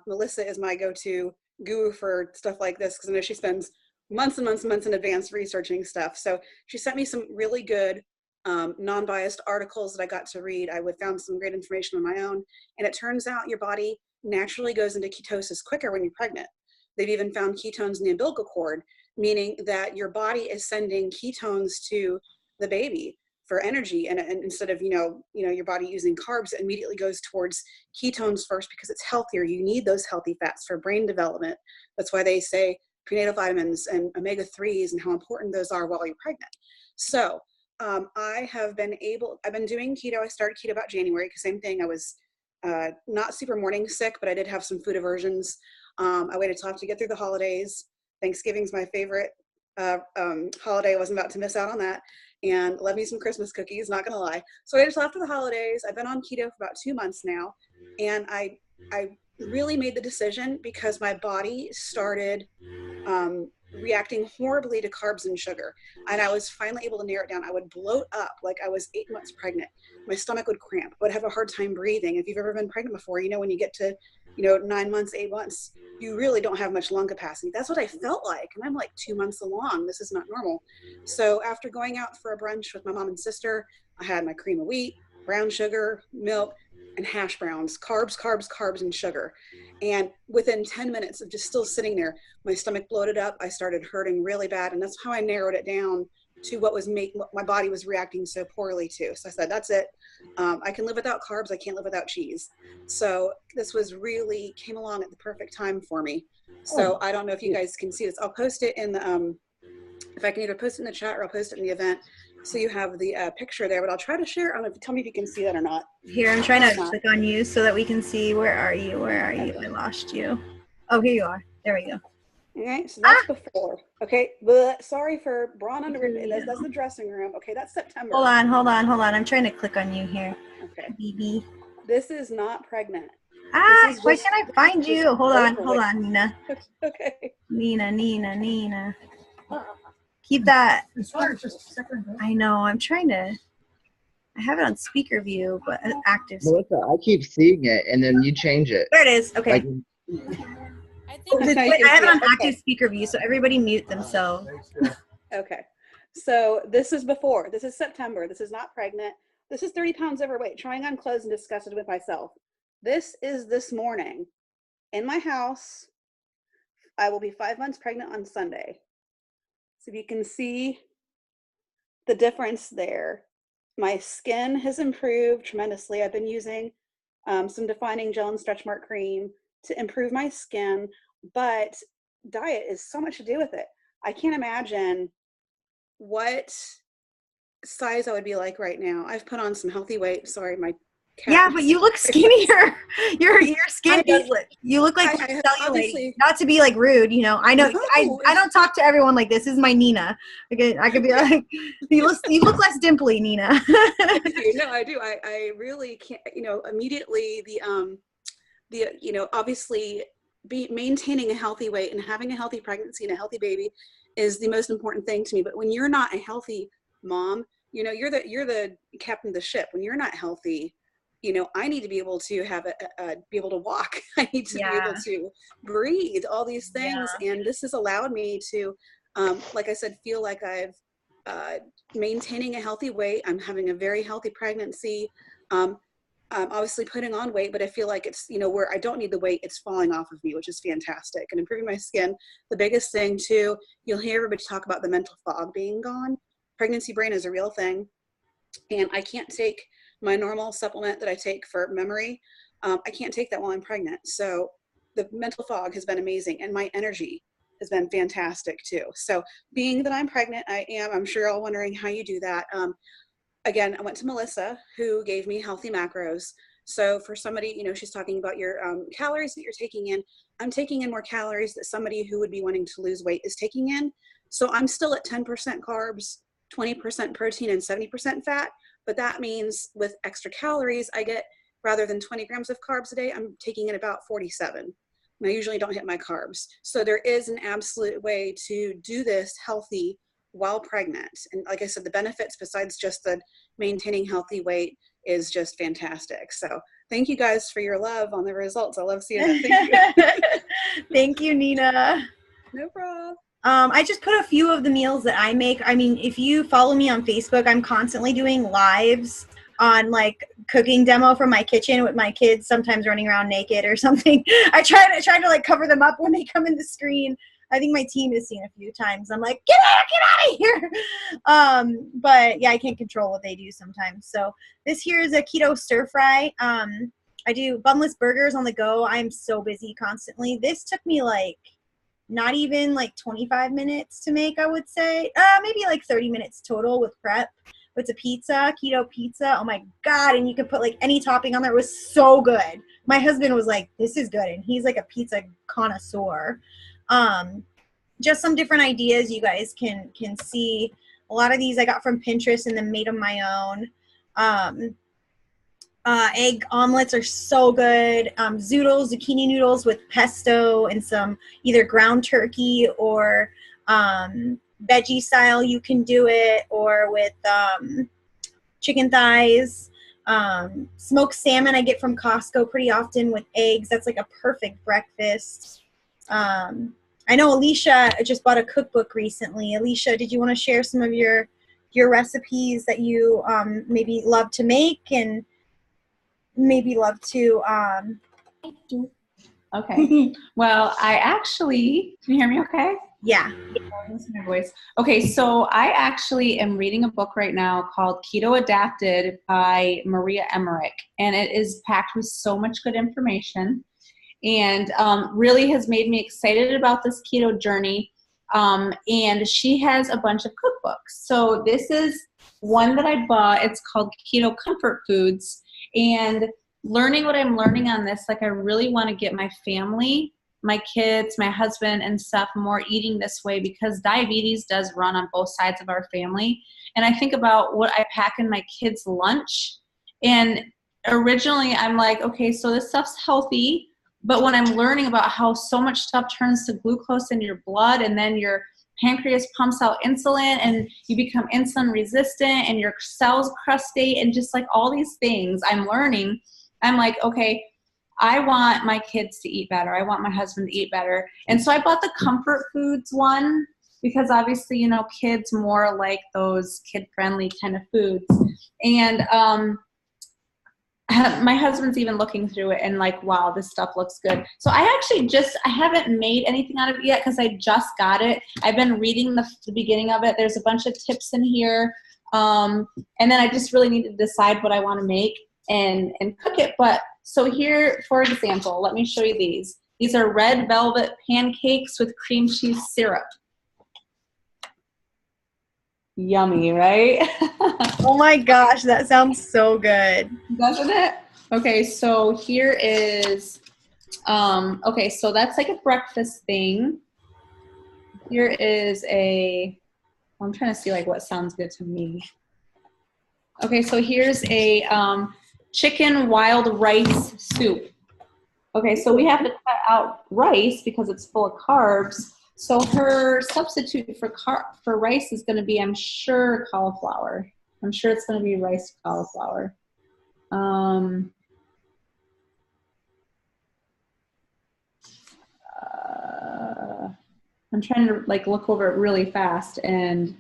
Melissa is my go-to guru for stuff like this because I know she spends months and months and months in advance researching stuff. So she sent me some really good non-biased articles that I got to read. I found some great information on my own. And it turns out your body naturally goes into ketosis quicker when you're pregnant. They've even found ketones in the umbilical cord, meaning that your body is sending ketones to the baby for energy, and instead of your body using carbs, it immediately goes towards ketones first because it's healthier. You need those healthy fats for brain development. That's why they say prenatal vitamins and omega-3s and how important those are while you're pregnant. So I've been doing keto. I started keto about January because same thing. I was not super morning sick, but I did have some food aversions. I waited till after to get through the holidays. Thanksgiving's my favorite holiday. I wasn't about to miss out on that. And love me some Christmas cookies, not gonna lie. So I waited till after the holidays. I've been on keto for about 2 months now. And I really made the decision because my body started reacting horribly to carbs and sugar. And I was finally able to narrow it down. I would bloat up like I was 8 months pregnant. My stomach would cramp. I would have a hard time breathing. If you've ever been pregnant before, when you get to 9 months, 8 months, you really don't have much lung capacity. That's what I felt like. And I'm like 2 months along. This is not normal. So after going out for a brunch with my mom and sister, I had my cream of wheat, brown sugar, milk, and hash browns, carbs, carbs, carbs, and sugar. And within 10 minutes of just still sitting there, my stomach bloated up. I started hurting really bad. And that's how I narrowed it down to what my body was reacting so poorly to. So I said, that's it. I can live without carbs. I can't live without cheese. So this came along at the perfect time for me. So I don't know if you guys can see this. I'll post it in the, if I can either post it in the chat or I'll post it in the event. So you have the picture there, but I'll try to share. I don't know, tell me if you can see that or not. Here, I'm trying to click on you so that we can see. Where are you? Where are you? I lost you. Oh, here you are. There we go. Okay, so that's before. Okay, but sorry for brawn under. That's the dressing room. Okay, that's September. Hold on. I'm trying to click on you here. Okay. BB. This is not pregnant. Where can I find you? Hold on, Nina. Okay. Nina. Keep that. I know. I'm trying to. I have it on speaker view, but active. Melissa, I keep seeing it, and then you change it. There it is. Okay. I have it on active Okay. speaker view, so everybody mute themselves. Okay. So this is before. This is September. This is not pregnant. This is 30 pounds overweight, trying on clothes and disgusted with myself. This is this morning in my house. I will be 5 months pregnant on Sunday. So if you can see the difference there. My skin has improved tremendously. I've been using some defining gel and stretch mark cream to improve my skin, but diet is so much to do with it. I can't imagine what size I would be like right now. I've put on some healthy weight. Sorry, my cat. Yeah, but you look skinnier. Your skin does look. You look like cellulite. Not to be like rude, I know. No, I don't talk to everyone like this. This is my Nina. I could be like, you look less dimply, Nina. No, I do. I really can't. Immediately obviously maintaining a healthy weight and having a healthy pregnancy and a healthy baby is the most important thing to me. But when you're not a healthy mom, you're the captain of the ship. When you're not healthy, I need to be able to be able to walk. I need to be able to breathe, all these things. Yeah. And this has allowed me to, like I said, feel like I've maintaining a healthy weight. I'm having a very healthy pregnancy. I'm obviously putting on weight, but I feel like it's, where I don't need the weight, it's falling off of me, which is fantastic. And improving my skin. The biggest thing too, you'll hear everybody talk about the mental fog being gone. Pregnancy brain is a real thing. And I can't take my normal supplement that I take for memory. I can't take that while I'm pregnant. So the mental fog has been amazing. And my energy has been fantastic too. So being that I'm pregnant, I'm sure you're all wondering how you do that. Again, I went to Melissa, who gave me healthy macros. So for somebody, she's talking about your calories that you're taking in. I'm taking in more calories that somebody who would be wanting to lose weight is taking in. So I'm still at 10% carbs, 20% protein, and 70% fat. But that means with extra calories, I get, rather than 20 grams of carbs a day, I'm taking in about 47. And I usually don't hit my carbs. So there is an absolute way to do this healthy while pregnant. And like I said, the benefits besides just the maintaining healthy weight is just fantastic. So thank you guys for your love on the results. I love seeing it. Thank you. Thank you, Nina. No problem. I just put a few of the meals that I make. I mean, if you follow me on Facebook, I'm constantly doing lives on like cooking demo from my kitchen with my kids sometimes running around naked or something. I try to like cover them up when they come in the screen. I think my team has seen a few times. I'm like, get out of here. But yeah, I can't control what they do sometimes. So this here is a keto stir fry. I do bunless burgers on the go. I'm so busy constantly. This took me like not even like 25 minutes to make, I would say. Maybe like 30 minutes total with prep. It's a pizza, keto pizza. Oh my God. And you can put like any topping on there. It was so good. My husband was like, this is good. And he's like a pizza connoisseur. Just some different ideas you guys can see. A lot of these I got from Pinterest and then made them my own. Egg omelets are so good. Zoodles, zucchini noodles with pesto and some either ground turkey or veggie style. You can do it, or with chicken thighs. Smoked salmon I get from Costco pretty often with eggs. That's like a perfect breakfast. I know Alicia just bought a cookbook recently. Alicia, did you want to share some of your recipes that you maybe love to make and maybe love to Okay. Well, I actually, can you hear me okay? Yeah. Listen to my voice. Okay, so I actually am reading a book right now called Keto Adapted by Maria Emmerich, and it is packed with so much good information and really has made me excited about this keto journey. And she has a bunch of cookbooks. So this is one that I bought. It's called Keto Comfort Foods. And learning what I'm learning on this, like I really want to get my family, my kids, my husband and stuff more eating this way, because diabetes does run on both sides of our family. And I think about what I pack in my kids' lunch. And originally I'm like, okay, so this stuff's healthy. But when I'm learning about how so much stuff turns to glucose in your blood, and then your pancreas pumps out insulin and you become insulin resistant and your cells crustate and just like all these things I'm learning, I'm like, okay, I want my kids to eat better. I want my husband to eat better. And so I bought the comfort foods one because obviously, you know, kids more like those kid-friendly kind of foods. And my husband's even looking through it and like, wow, this stuff looks good. So I actually I haven't made anything out of it yet because I just got it. I've been reading the beginning of it. There's a bunch of tips in here. And then I just really need to decide what I want to make and cook it. But so here, for example, let me show you these. These are red velvet pancakes with cream cheese syrup. Yummy, right? Oh my gosh, that sounds so good. Doesn't it? Okay, so here is, okay, so that's like a breakfast thing. Here is I'm trying to see like what sounds good to me. Okay, so here's a chicken wild rice soup. Okay, so we have to cut out rice because it's full of carbs. So her substitute for rice is going to be, I'm sure, cauliflower. I'm sure it's going to be rice cauliflower. I'm trying to like look over it really fast, and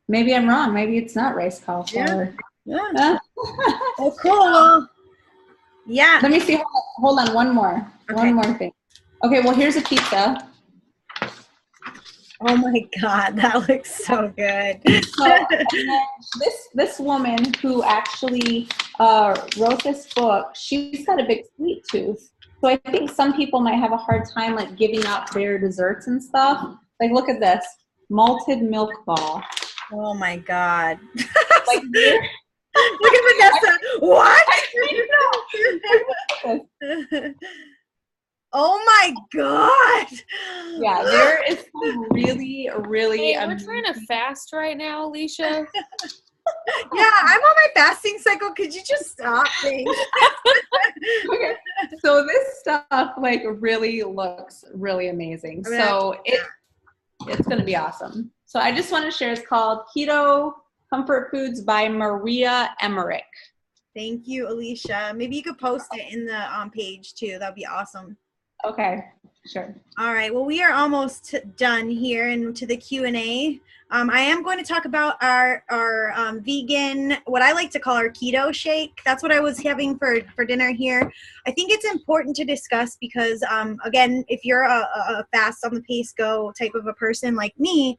maybe I'm wrong. Maybe it's not rice cauliflower. Yeah. Oh, cool. Yeah. Let me see. Hold on. One more. Okay. One more thing. Okay. Well, here's a pizza. Oh my God, that looks so good. So, this woman who actually wrote this book, she's got a big sweet tooth. So I think some people might have a hard time like giving up their desserts and stuff. Like, look at this malted milk ball. Oh my God. Like, look at Vanessa. What? Oh my God. Yeah, there is some really, really. Hey, we're trying to fast right now, Alicia. Yeah, I'm on my fasting cycle. Could you just stop, please? Okay. So this stuff like really looks really amazing. So it's going to be awesome. So I just want to share. It's called Keto Comfort Foods by Maria Emmerich. Thank you, Alicia. Maybe you could post it in the page too. That'd be awesome. Okay, sure. All right. Well, we are almost done here and to the Q&A. I am going to talk about our vegan, what I like to call our keto shake. That's what I was having for dinner here. I think it's important to discuss because, again, if you're a fast on the pace go type of a person like me,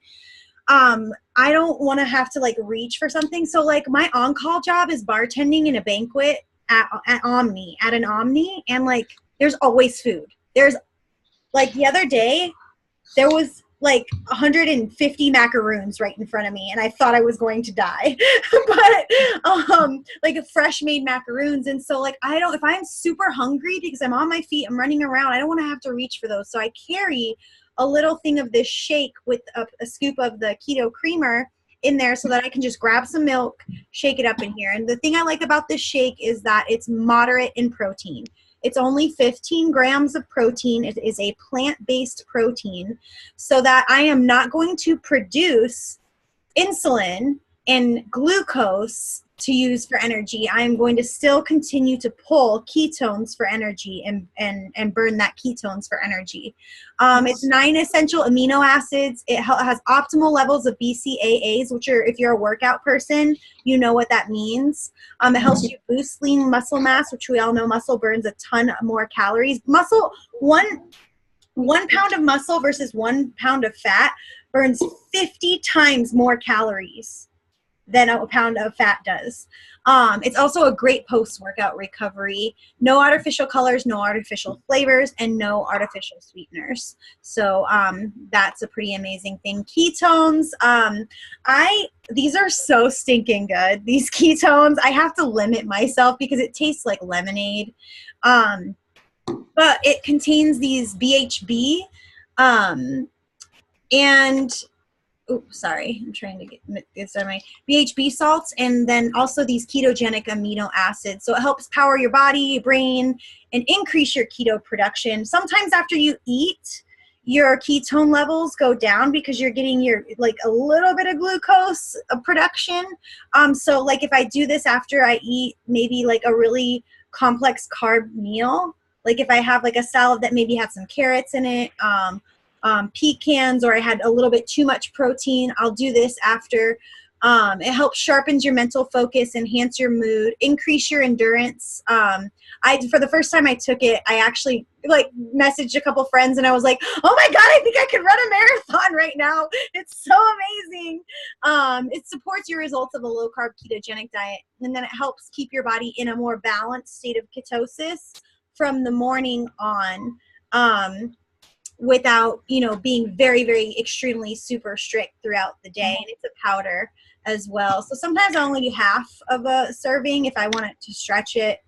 I don't want to have to like reach for something. So like my on-call job is bartending in a banquet at an Omni, and like there's always food. There's like the other day, there was like 150 macaroons right in front of me, and I thought I was going to die. But like fresh made macaroons, and so like if I'm super hungry because I'm on my feet, I'm running around, I don't want to have to reach for those. So I carry a little thing of this shake with a scoop of the keto creamer in there so that I can just grab some milk, shake it up in here. And the thing I like about this shake is that it's moderate in protein. It's only 15 grams of protein. It is a plant-based protein, so that I am not going to produce insulin and glucose to use for energy. I am going to still continue to pull ketones for energy and burn that ketones for energy. It's 9 essential amino acids. It has optimal levels of BCAAs, which are, if you're a workout person, you know what that means. It helps you boost lean muscle mass, which we all know muscle burns a ton more calories. Muscle, one pound of muscle versus 1 pound of fat burns 50 times more calories than a pound of fat does. It's also a great post-workout recovery. No artificial colors, no artificial flavors, and no artificial sweeteners. So that's a pretty amazing thing. Ketones, these are so stinking good. These ketones, I have to limit myself because it tastes like lemonade. But it contains these BHB and oops, sorry, I'm trying to get this on my BHB salts, and then also these ketogenic amino acids. So it helps power your body, your brain, and increase your keto production. Sometimes after you eat, your ketone levels go down because you're getting your like a little bit of glucose production. So like if I do this after I eat maybe like a really complex carb meal, like if I have like a salad that maybe had some carrots in it, pecans, or I had a little bit too much protein, I'll do this after. It helps sharpens your mental focus, enhance your mood, increase your endurance. For the first time I took it, I actually like messaged a couple friends and I was like, oh my God, I think I could run a marathon right now. It's so amazing. It supports your results of a low carb ketogenic diet. And then it helps keep your body in a more balanced state of ketosis from the morning on. Without, being very, very extremely super strict throughout the day. And it's a powder as well. So sometimes I only do half of a serving if I want it to stretch it.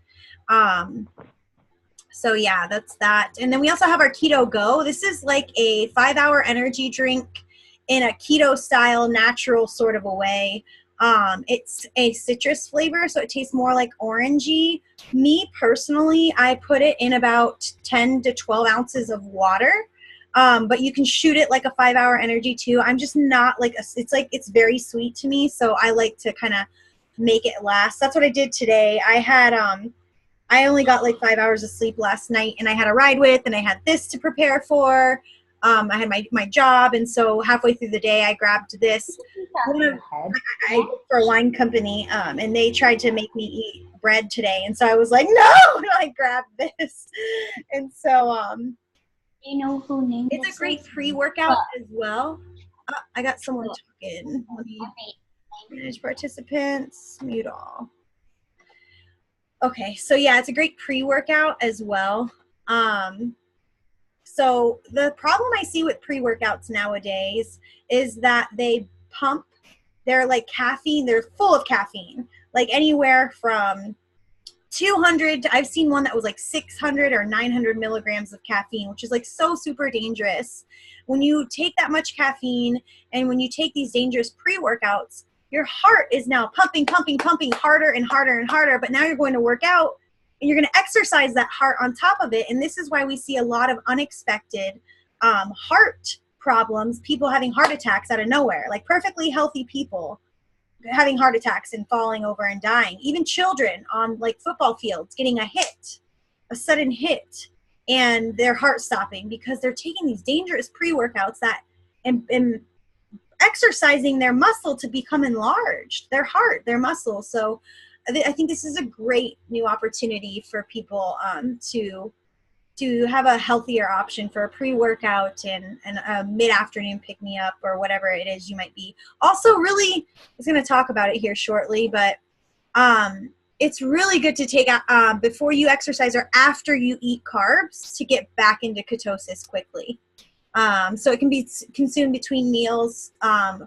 So yeah, that's that. And then we also have our Keto Go. This is like a 5-hour energy drink in a keto style, natural sort of a way. It's a citrus flavor, so it tastes more like orangey. Me personally, I put it in about 10 to 12 ounces of water. But you can shoot it like a 5-hour energy too. I'm just not like, it's very sweet to me. So I like to kind of make it last. That's what I did today. I only got like 5 hours of sleep last night, and I had a ride with, and I had this to prepare for. I had my job. And so halfway through the day, I grabbed this for a wine company. And they tried to make me eat bread today. And so I was like, no, and I grabbed this. And so, you know who named it's a great pre-workout as well. I got someone talking. Let me manage participants, mute all. Okay, so yeah, it's a great pre-workout as well. So the problem I see with pre-workouts nowadays is that they're like caffeine, they're full of caffeine, like anywhere from 200 I've seen one that was like 600 or 900 milligrams of caffeine, which is like so super dangerous. When you take that much caffeine and when you take these dangerous pre-workouts, your heart is now pumping harder and harder and harder. But now you're going to work out and you're going to exercise that heart on top of it. And this is why we see a lot of unexpected heart problems, people having heart attacks out of nowhere, like perfectly healthy people having heart attacks and falling over and dying. Even children on like football fields getting a sudden hit, and they're heart stopping because they're taking these dangerous pre-workouts that and exercising their muscle to become enlarged, their heart, their muscle. So I think this is a great new opportunity for people to have a healthier option for a pre-workout and a mid-afternoon pick-me-up or whatever it is you might be. Also, really, I was going to talk about it here shortly, but it's really good to take before you exercise or after you eat carbs to get back into ketosis quickly. So it can be consumed between meals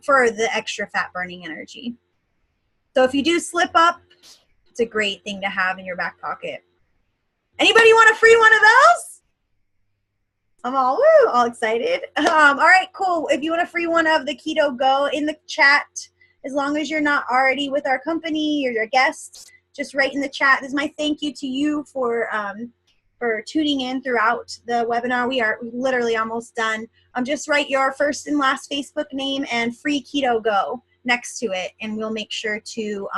for the extra fat-burning energy. So if you do slip up, it's a great thing to have in your back pocket. Anybody want a free one of those? I'm all excited. All right, cool. If you want a free one of the Keto Go in the chat, as long as you're not already with our company or your guests, just write in the chat. This is my thank you to you for tuning in throughout the webinar. We are literally almost done. Just write your first and last Facebook name and free Keto Go next to it, and we'll make sure to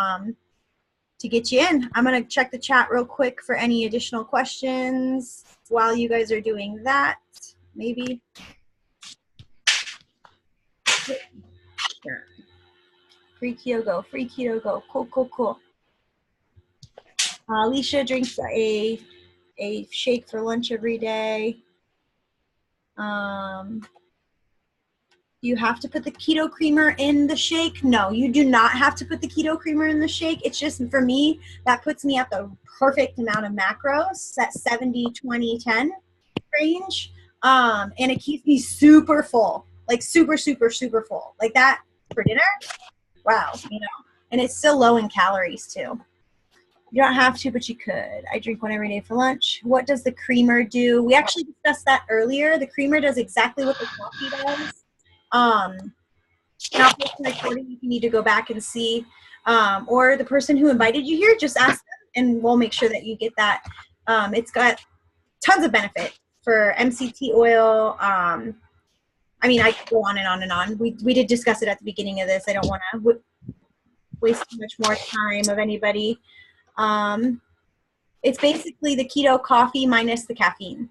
get you in. I'm going to check the chat real quick for any additional questions while you guys are doing that. Maybe. Sure. Free Keto Go. Free Keto Go. Cool, cool, cool. Alicia drinks a shake for lunch every day. You have to put the keto creamer in the shake? No, you do not have to put the keto creamer in the shake. It's just, for me, that puts me at the perfect amount of macros, that 70, 20, 10 range. And it keeps me super full, like super, super, super full. Like that for dinner? Wow, you know. And it's still low in calories too. You don't have to, but you could. I drink one every day for lunch. What does the creamer do? We actually discussed that earlier. The creamer does exactly what the coffee does. Now, for the recording, if you need to go back and see, or the person who invited you here, just ask them, and we'll make sure that you get that. It's got tons of benefit for MCT oil. I mean, I could go on and on and on. We did discuss it at the beginning of this. I don't want to waste too much more time of anybody. It's basically the keto coffee minus the caffeine.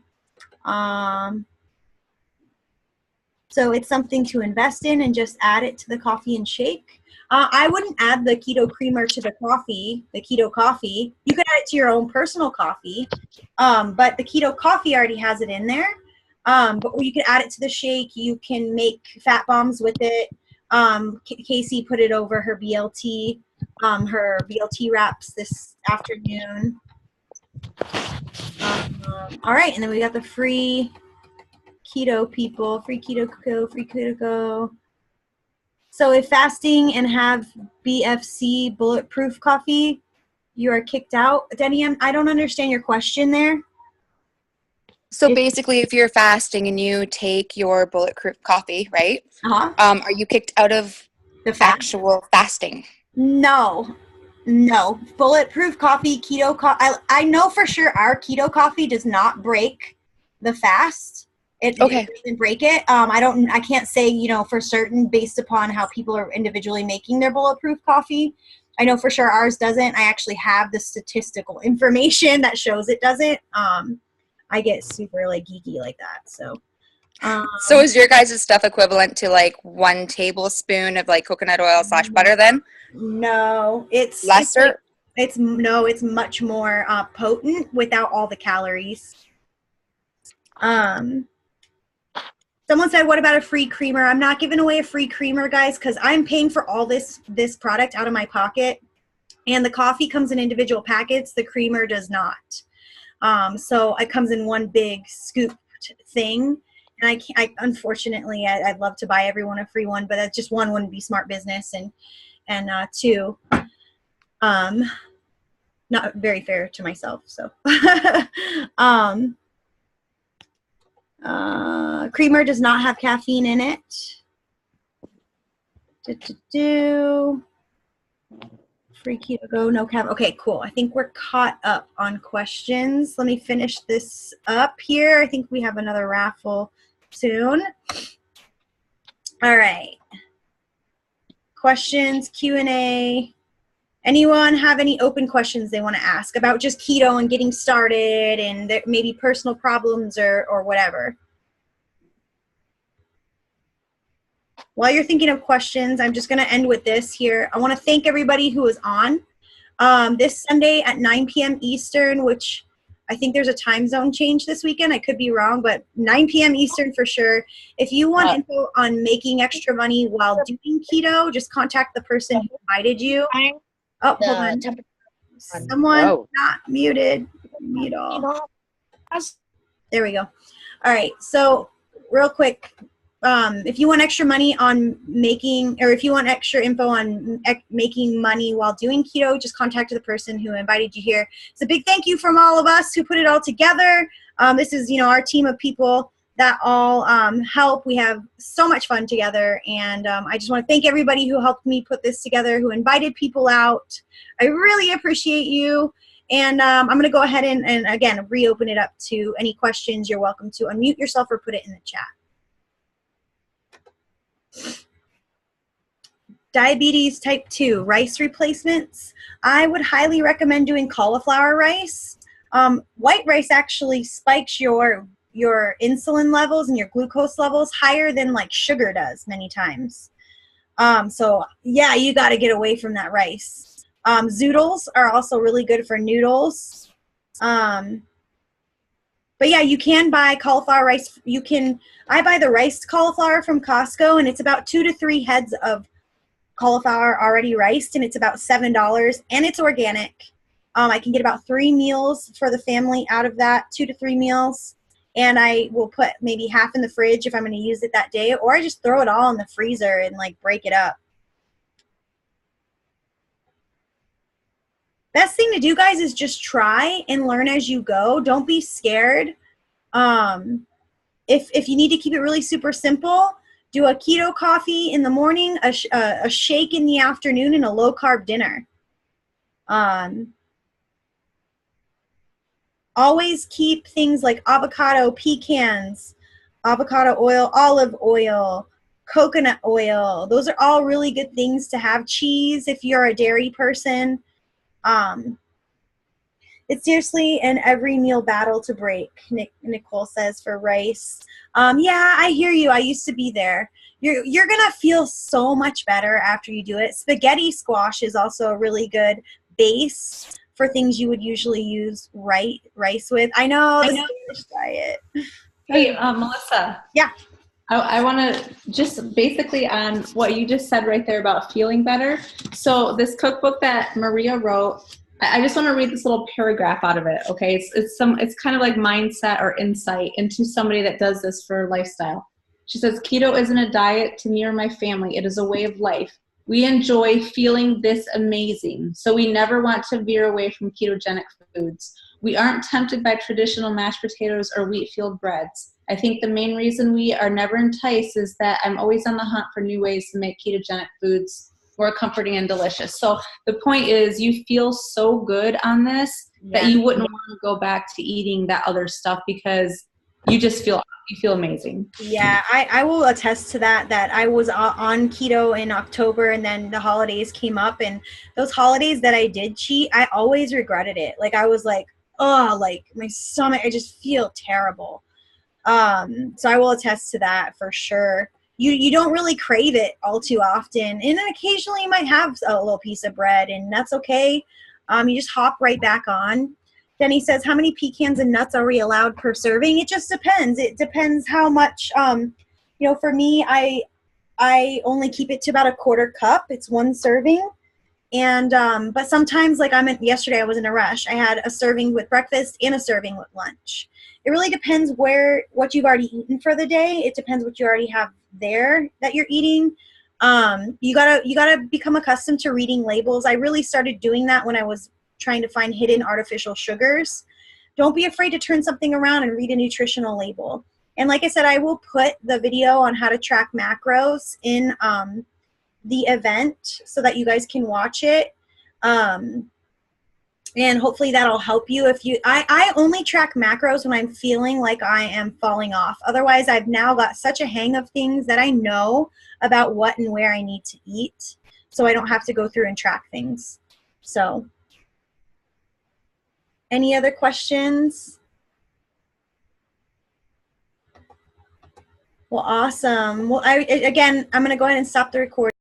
So it's something to invest in and just add it to the coffee and shake. I wouldn't add the keto creamer to the coffee, the keto coffee. You could add it to your own personal coffee, but the keto coffee already has it in there. But you could add it to the shake. You can make fat bombs with it. Casey put it over her BLT wraps this afternoon. All right, and then we got the free keto people, free keto go. So if fasting and have BFC bulletproof coffee, you are kicked out. Denny, I don't understand your question there. So basically, if you're fasting and you take your bulletproof coffee, right? Are you kicked out of the actual fasting? No. Bulletproof coffee, keto coffee. I know for sure our keto coffee does not break the fast. It doesn't break it. I can't say, for certain based upon how people are individually making their bulletproof coffee. I know for sure ours doesn't. I actually have the statistical information that shows it doesn't. I get super geeky like that. So is your guys' stuff equivalent to 1 tablespoon of coconut oil / butter then? No, it's lesser. It's much more potent without all the calories. Someone said, what about a free creamer? I'm not giving away a free creamer, guys, because I'm paying for all this product out of my pocket. And the coffee comes in individual packets. The creamer does not. So it comes in one big scooped thing. And unfortunately, I'd love to buy everyone a free one, but that's just one wouldn't be smart business. And two, not very fair to myself. So, creamer does not have caffeine in it. Free keto go, no caffeine. Okay, cool. I think we're caught up on questions. Let me finish this up here. I think we have another raffle soon. All right. Questions, Q&A, Anyone have any open questions they want to ask about just keto and getting started and maybe personal problems or whatever? While you're thinking of questions, I'm just going to end with this here. I want to thank everybody who was on this Sunday at 9 p.m. Eastern, which I think there's a time zone change this weekend. I could be wrong, but 9 p.m. Eastern for sure. If you want info on making extra money while doing keto, just contact the person who invited you. Oh, hold on. Someone not muted. Mute all. There we go. All right. So real quick, if you want extra money on making, or if you want extra info on making money while doing keto, just contact the person who invited you here. It's a big thank you from all of us who put it all together. This is, our team of people that all help. We have so much fun together, and I just want to thank everybody who helped me put this together, who invited people out. I really appreciate you, and I'm going to go ahead and again, reopen it up to any questions. You're welcome to unmute yourself or put it in the chat. Diabetes type 2, rice replacements. I would highly recommend doing cauliflower rice. White rice actually spikes your insulin levels and your glucose levels higher than like sugar does many times. So yeah, you got to get away from that rice. Zoodles are also really good for noodles. But yeah, you can buy cauliflower rice. I buy the riced cauliflower from Costco, and it's about 2 to 3 heads of cauliflower already riced, and it's about $7, and it's organic. I can get about 3 meals for the family out of that, 2 to 3 meals. And I will put maybe half in the fridge if I'm going to use it that day, or I just throw it all in the freezer and like break it up. Best thing to do, guys, is just try and learn as you go. Don't be scared. If you need to keep it really super simple, do a keto coffee in the morning, a shake in the afternoon, and a low-carb dinner. Always keep things like avocado, pecans, avocado oil, olive oil, coconut oil. Those are all really good things to have. Cheese if you're a dairy person. It's seriously an every meal battle to break, Nicole says for rice. Yeah, I hear you. I used to be there. You're going to feel so much better after you do it. Spaghetti squash is also a really good base for things you would usually use rice with. I know the Spanish diet. Hey, Melissa. Yeah. I want to just basically on what you just said right there about feeling better. So this cookbook that Maria wrote, I just want to read this little paragraph out of it. Okay, it's kind of like mindset or insight into somebody that does this for lifestyle. She says, keto isn't a diet to me or my family. It is a way of life. We enjoy feeling this amazing, so we never want to veer away from ketogenic foods. We aren't tempted by traditional mashed potatoes or wheat-field breads. I think the main reason we are never enticed is that I'm always on the hunt for new ways to make ketogenic foods more comforting and delicious. So the point is, you feel so good on this that you wouldn't want to go back to eating that other stuff because you just feel amazing. Yeah, I will attest to that I was on keto in October, and then the holidays came up, and those holidays that I did cheat, I always regretted it. Like I was like, oh, like my stomach, I just feel terrible. So I will attest to that for sure. You don't really crave it all too often, and then occasionally you might have a little piece of bread, and that's okay. You just hop right back on. Denny says, how many pecans and nuts are we allowed per serving? It just depends. It depends how much, for me, I only keep it to about a 1/4 cup. It's 1 serving. And, but sometimes like yesterday I was in a rush. I had a serving with breakfast and a serving with lunch. It really depends what you've already eaten for the day. It depends what you already have there that you're eating. You gotta become accustomed to reading labels. I really started doing that when I was trying to find hidden artificial sugars. Don't be afraid to turn something around and read a nutritional label. And like I said, I will put the video on how to track macros in the event so that you guys can watch it. And hopefully that'll help you. I only track macros when I'm feeling like I am falling off. Otherwise, I've now got such a hang of things that I know about what and where I need to eat, so I don't have to go through and track things. So, any other questions? Well, awesome. Well, I'm going to go ahead and stop the recording.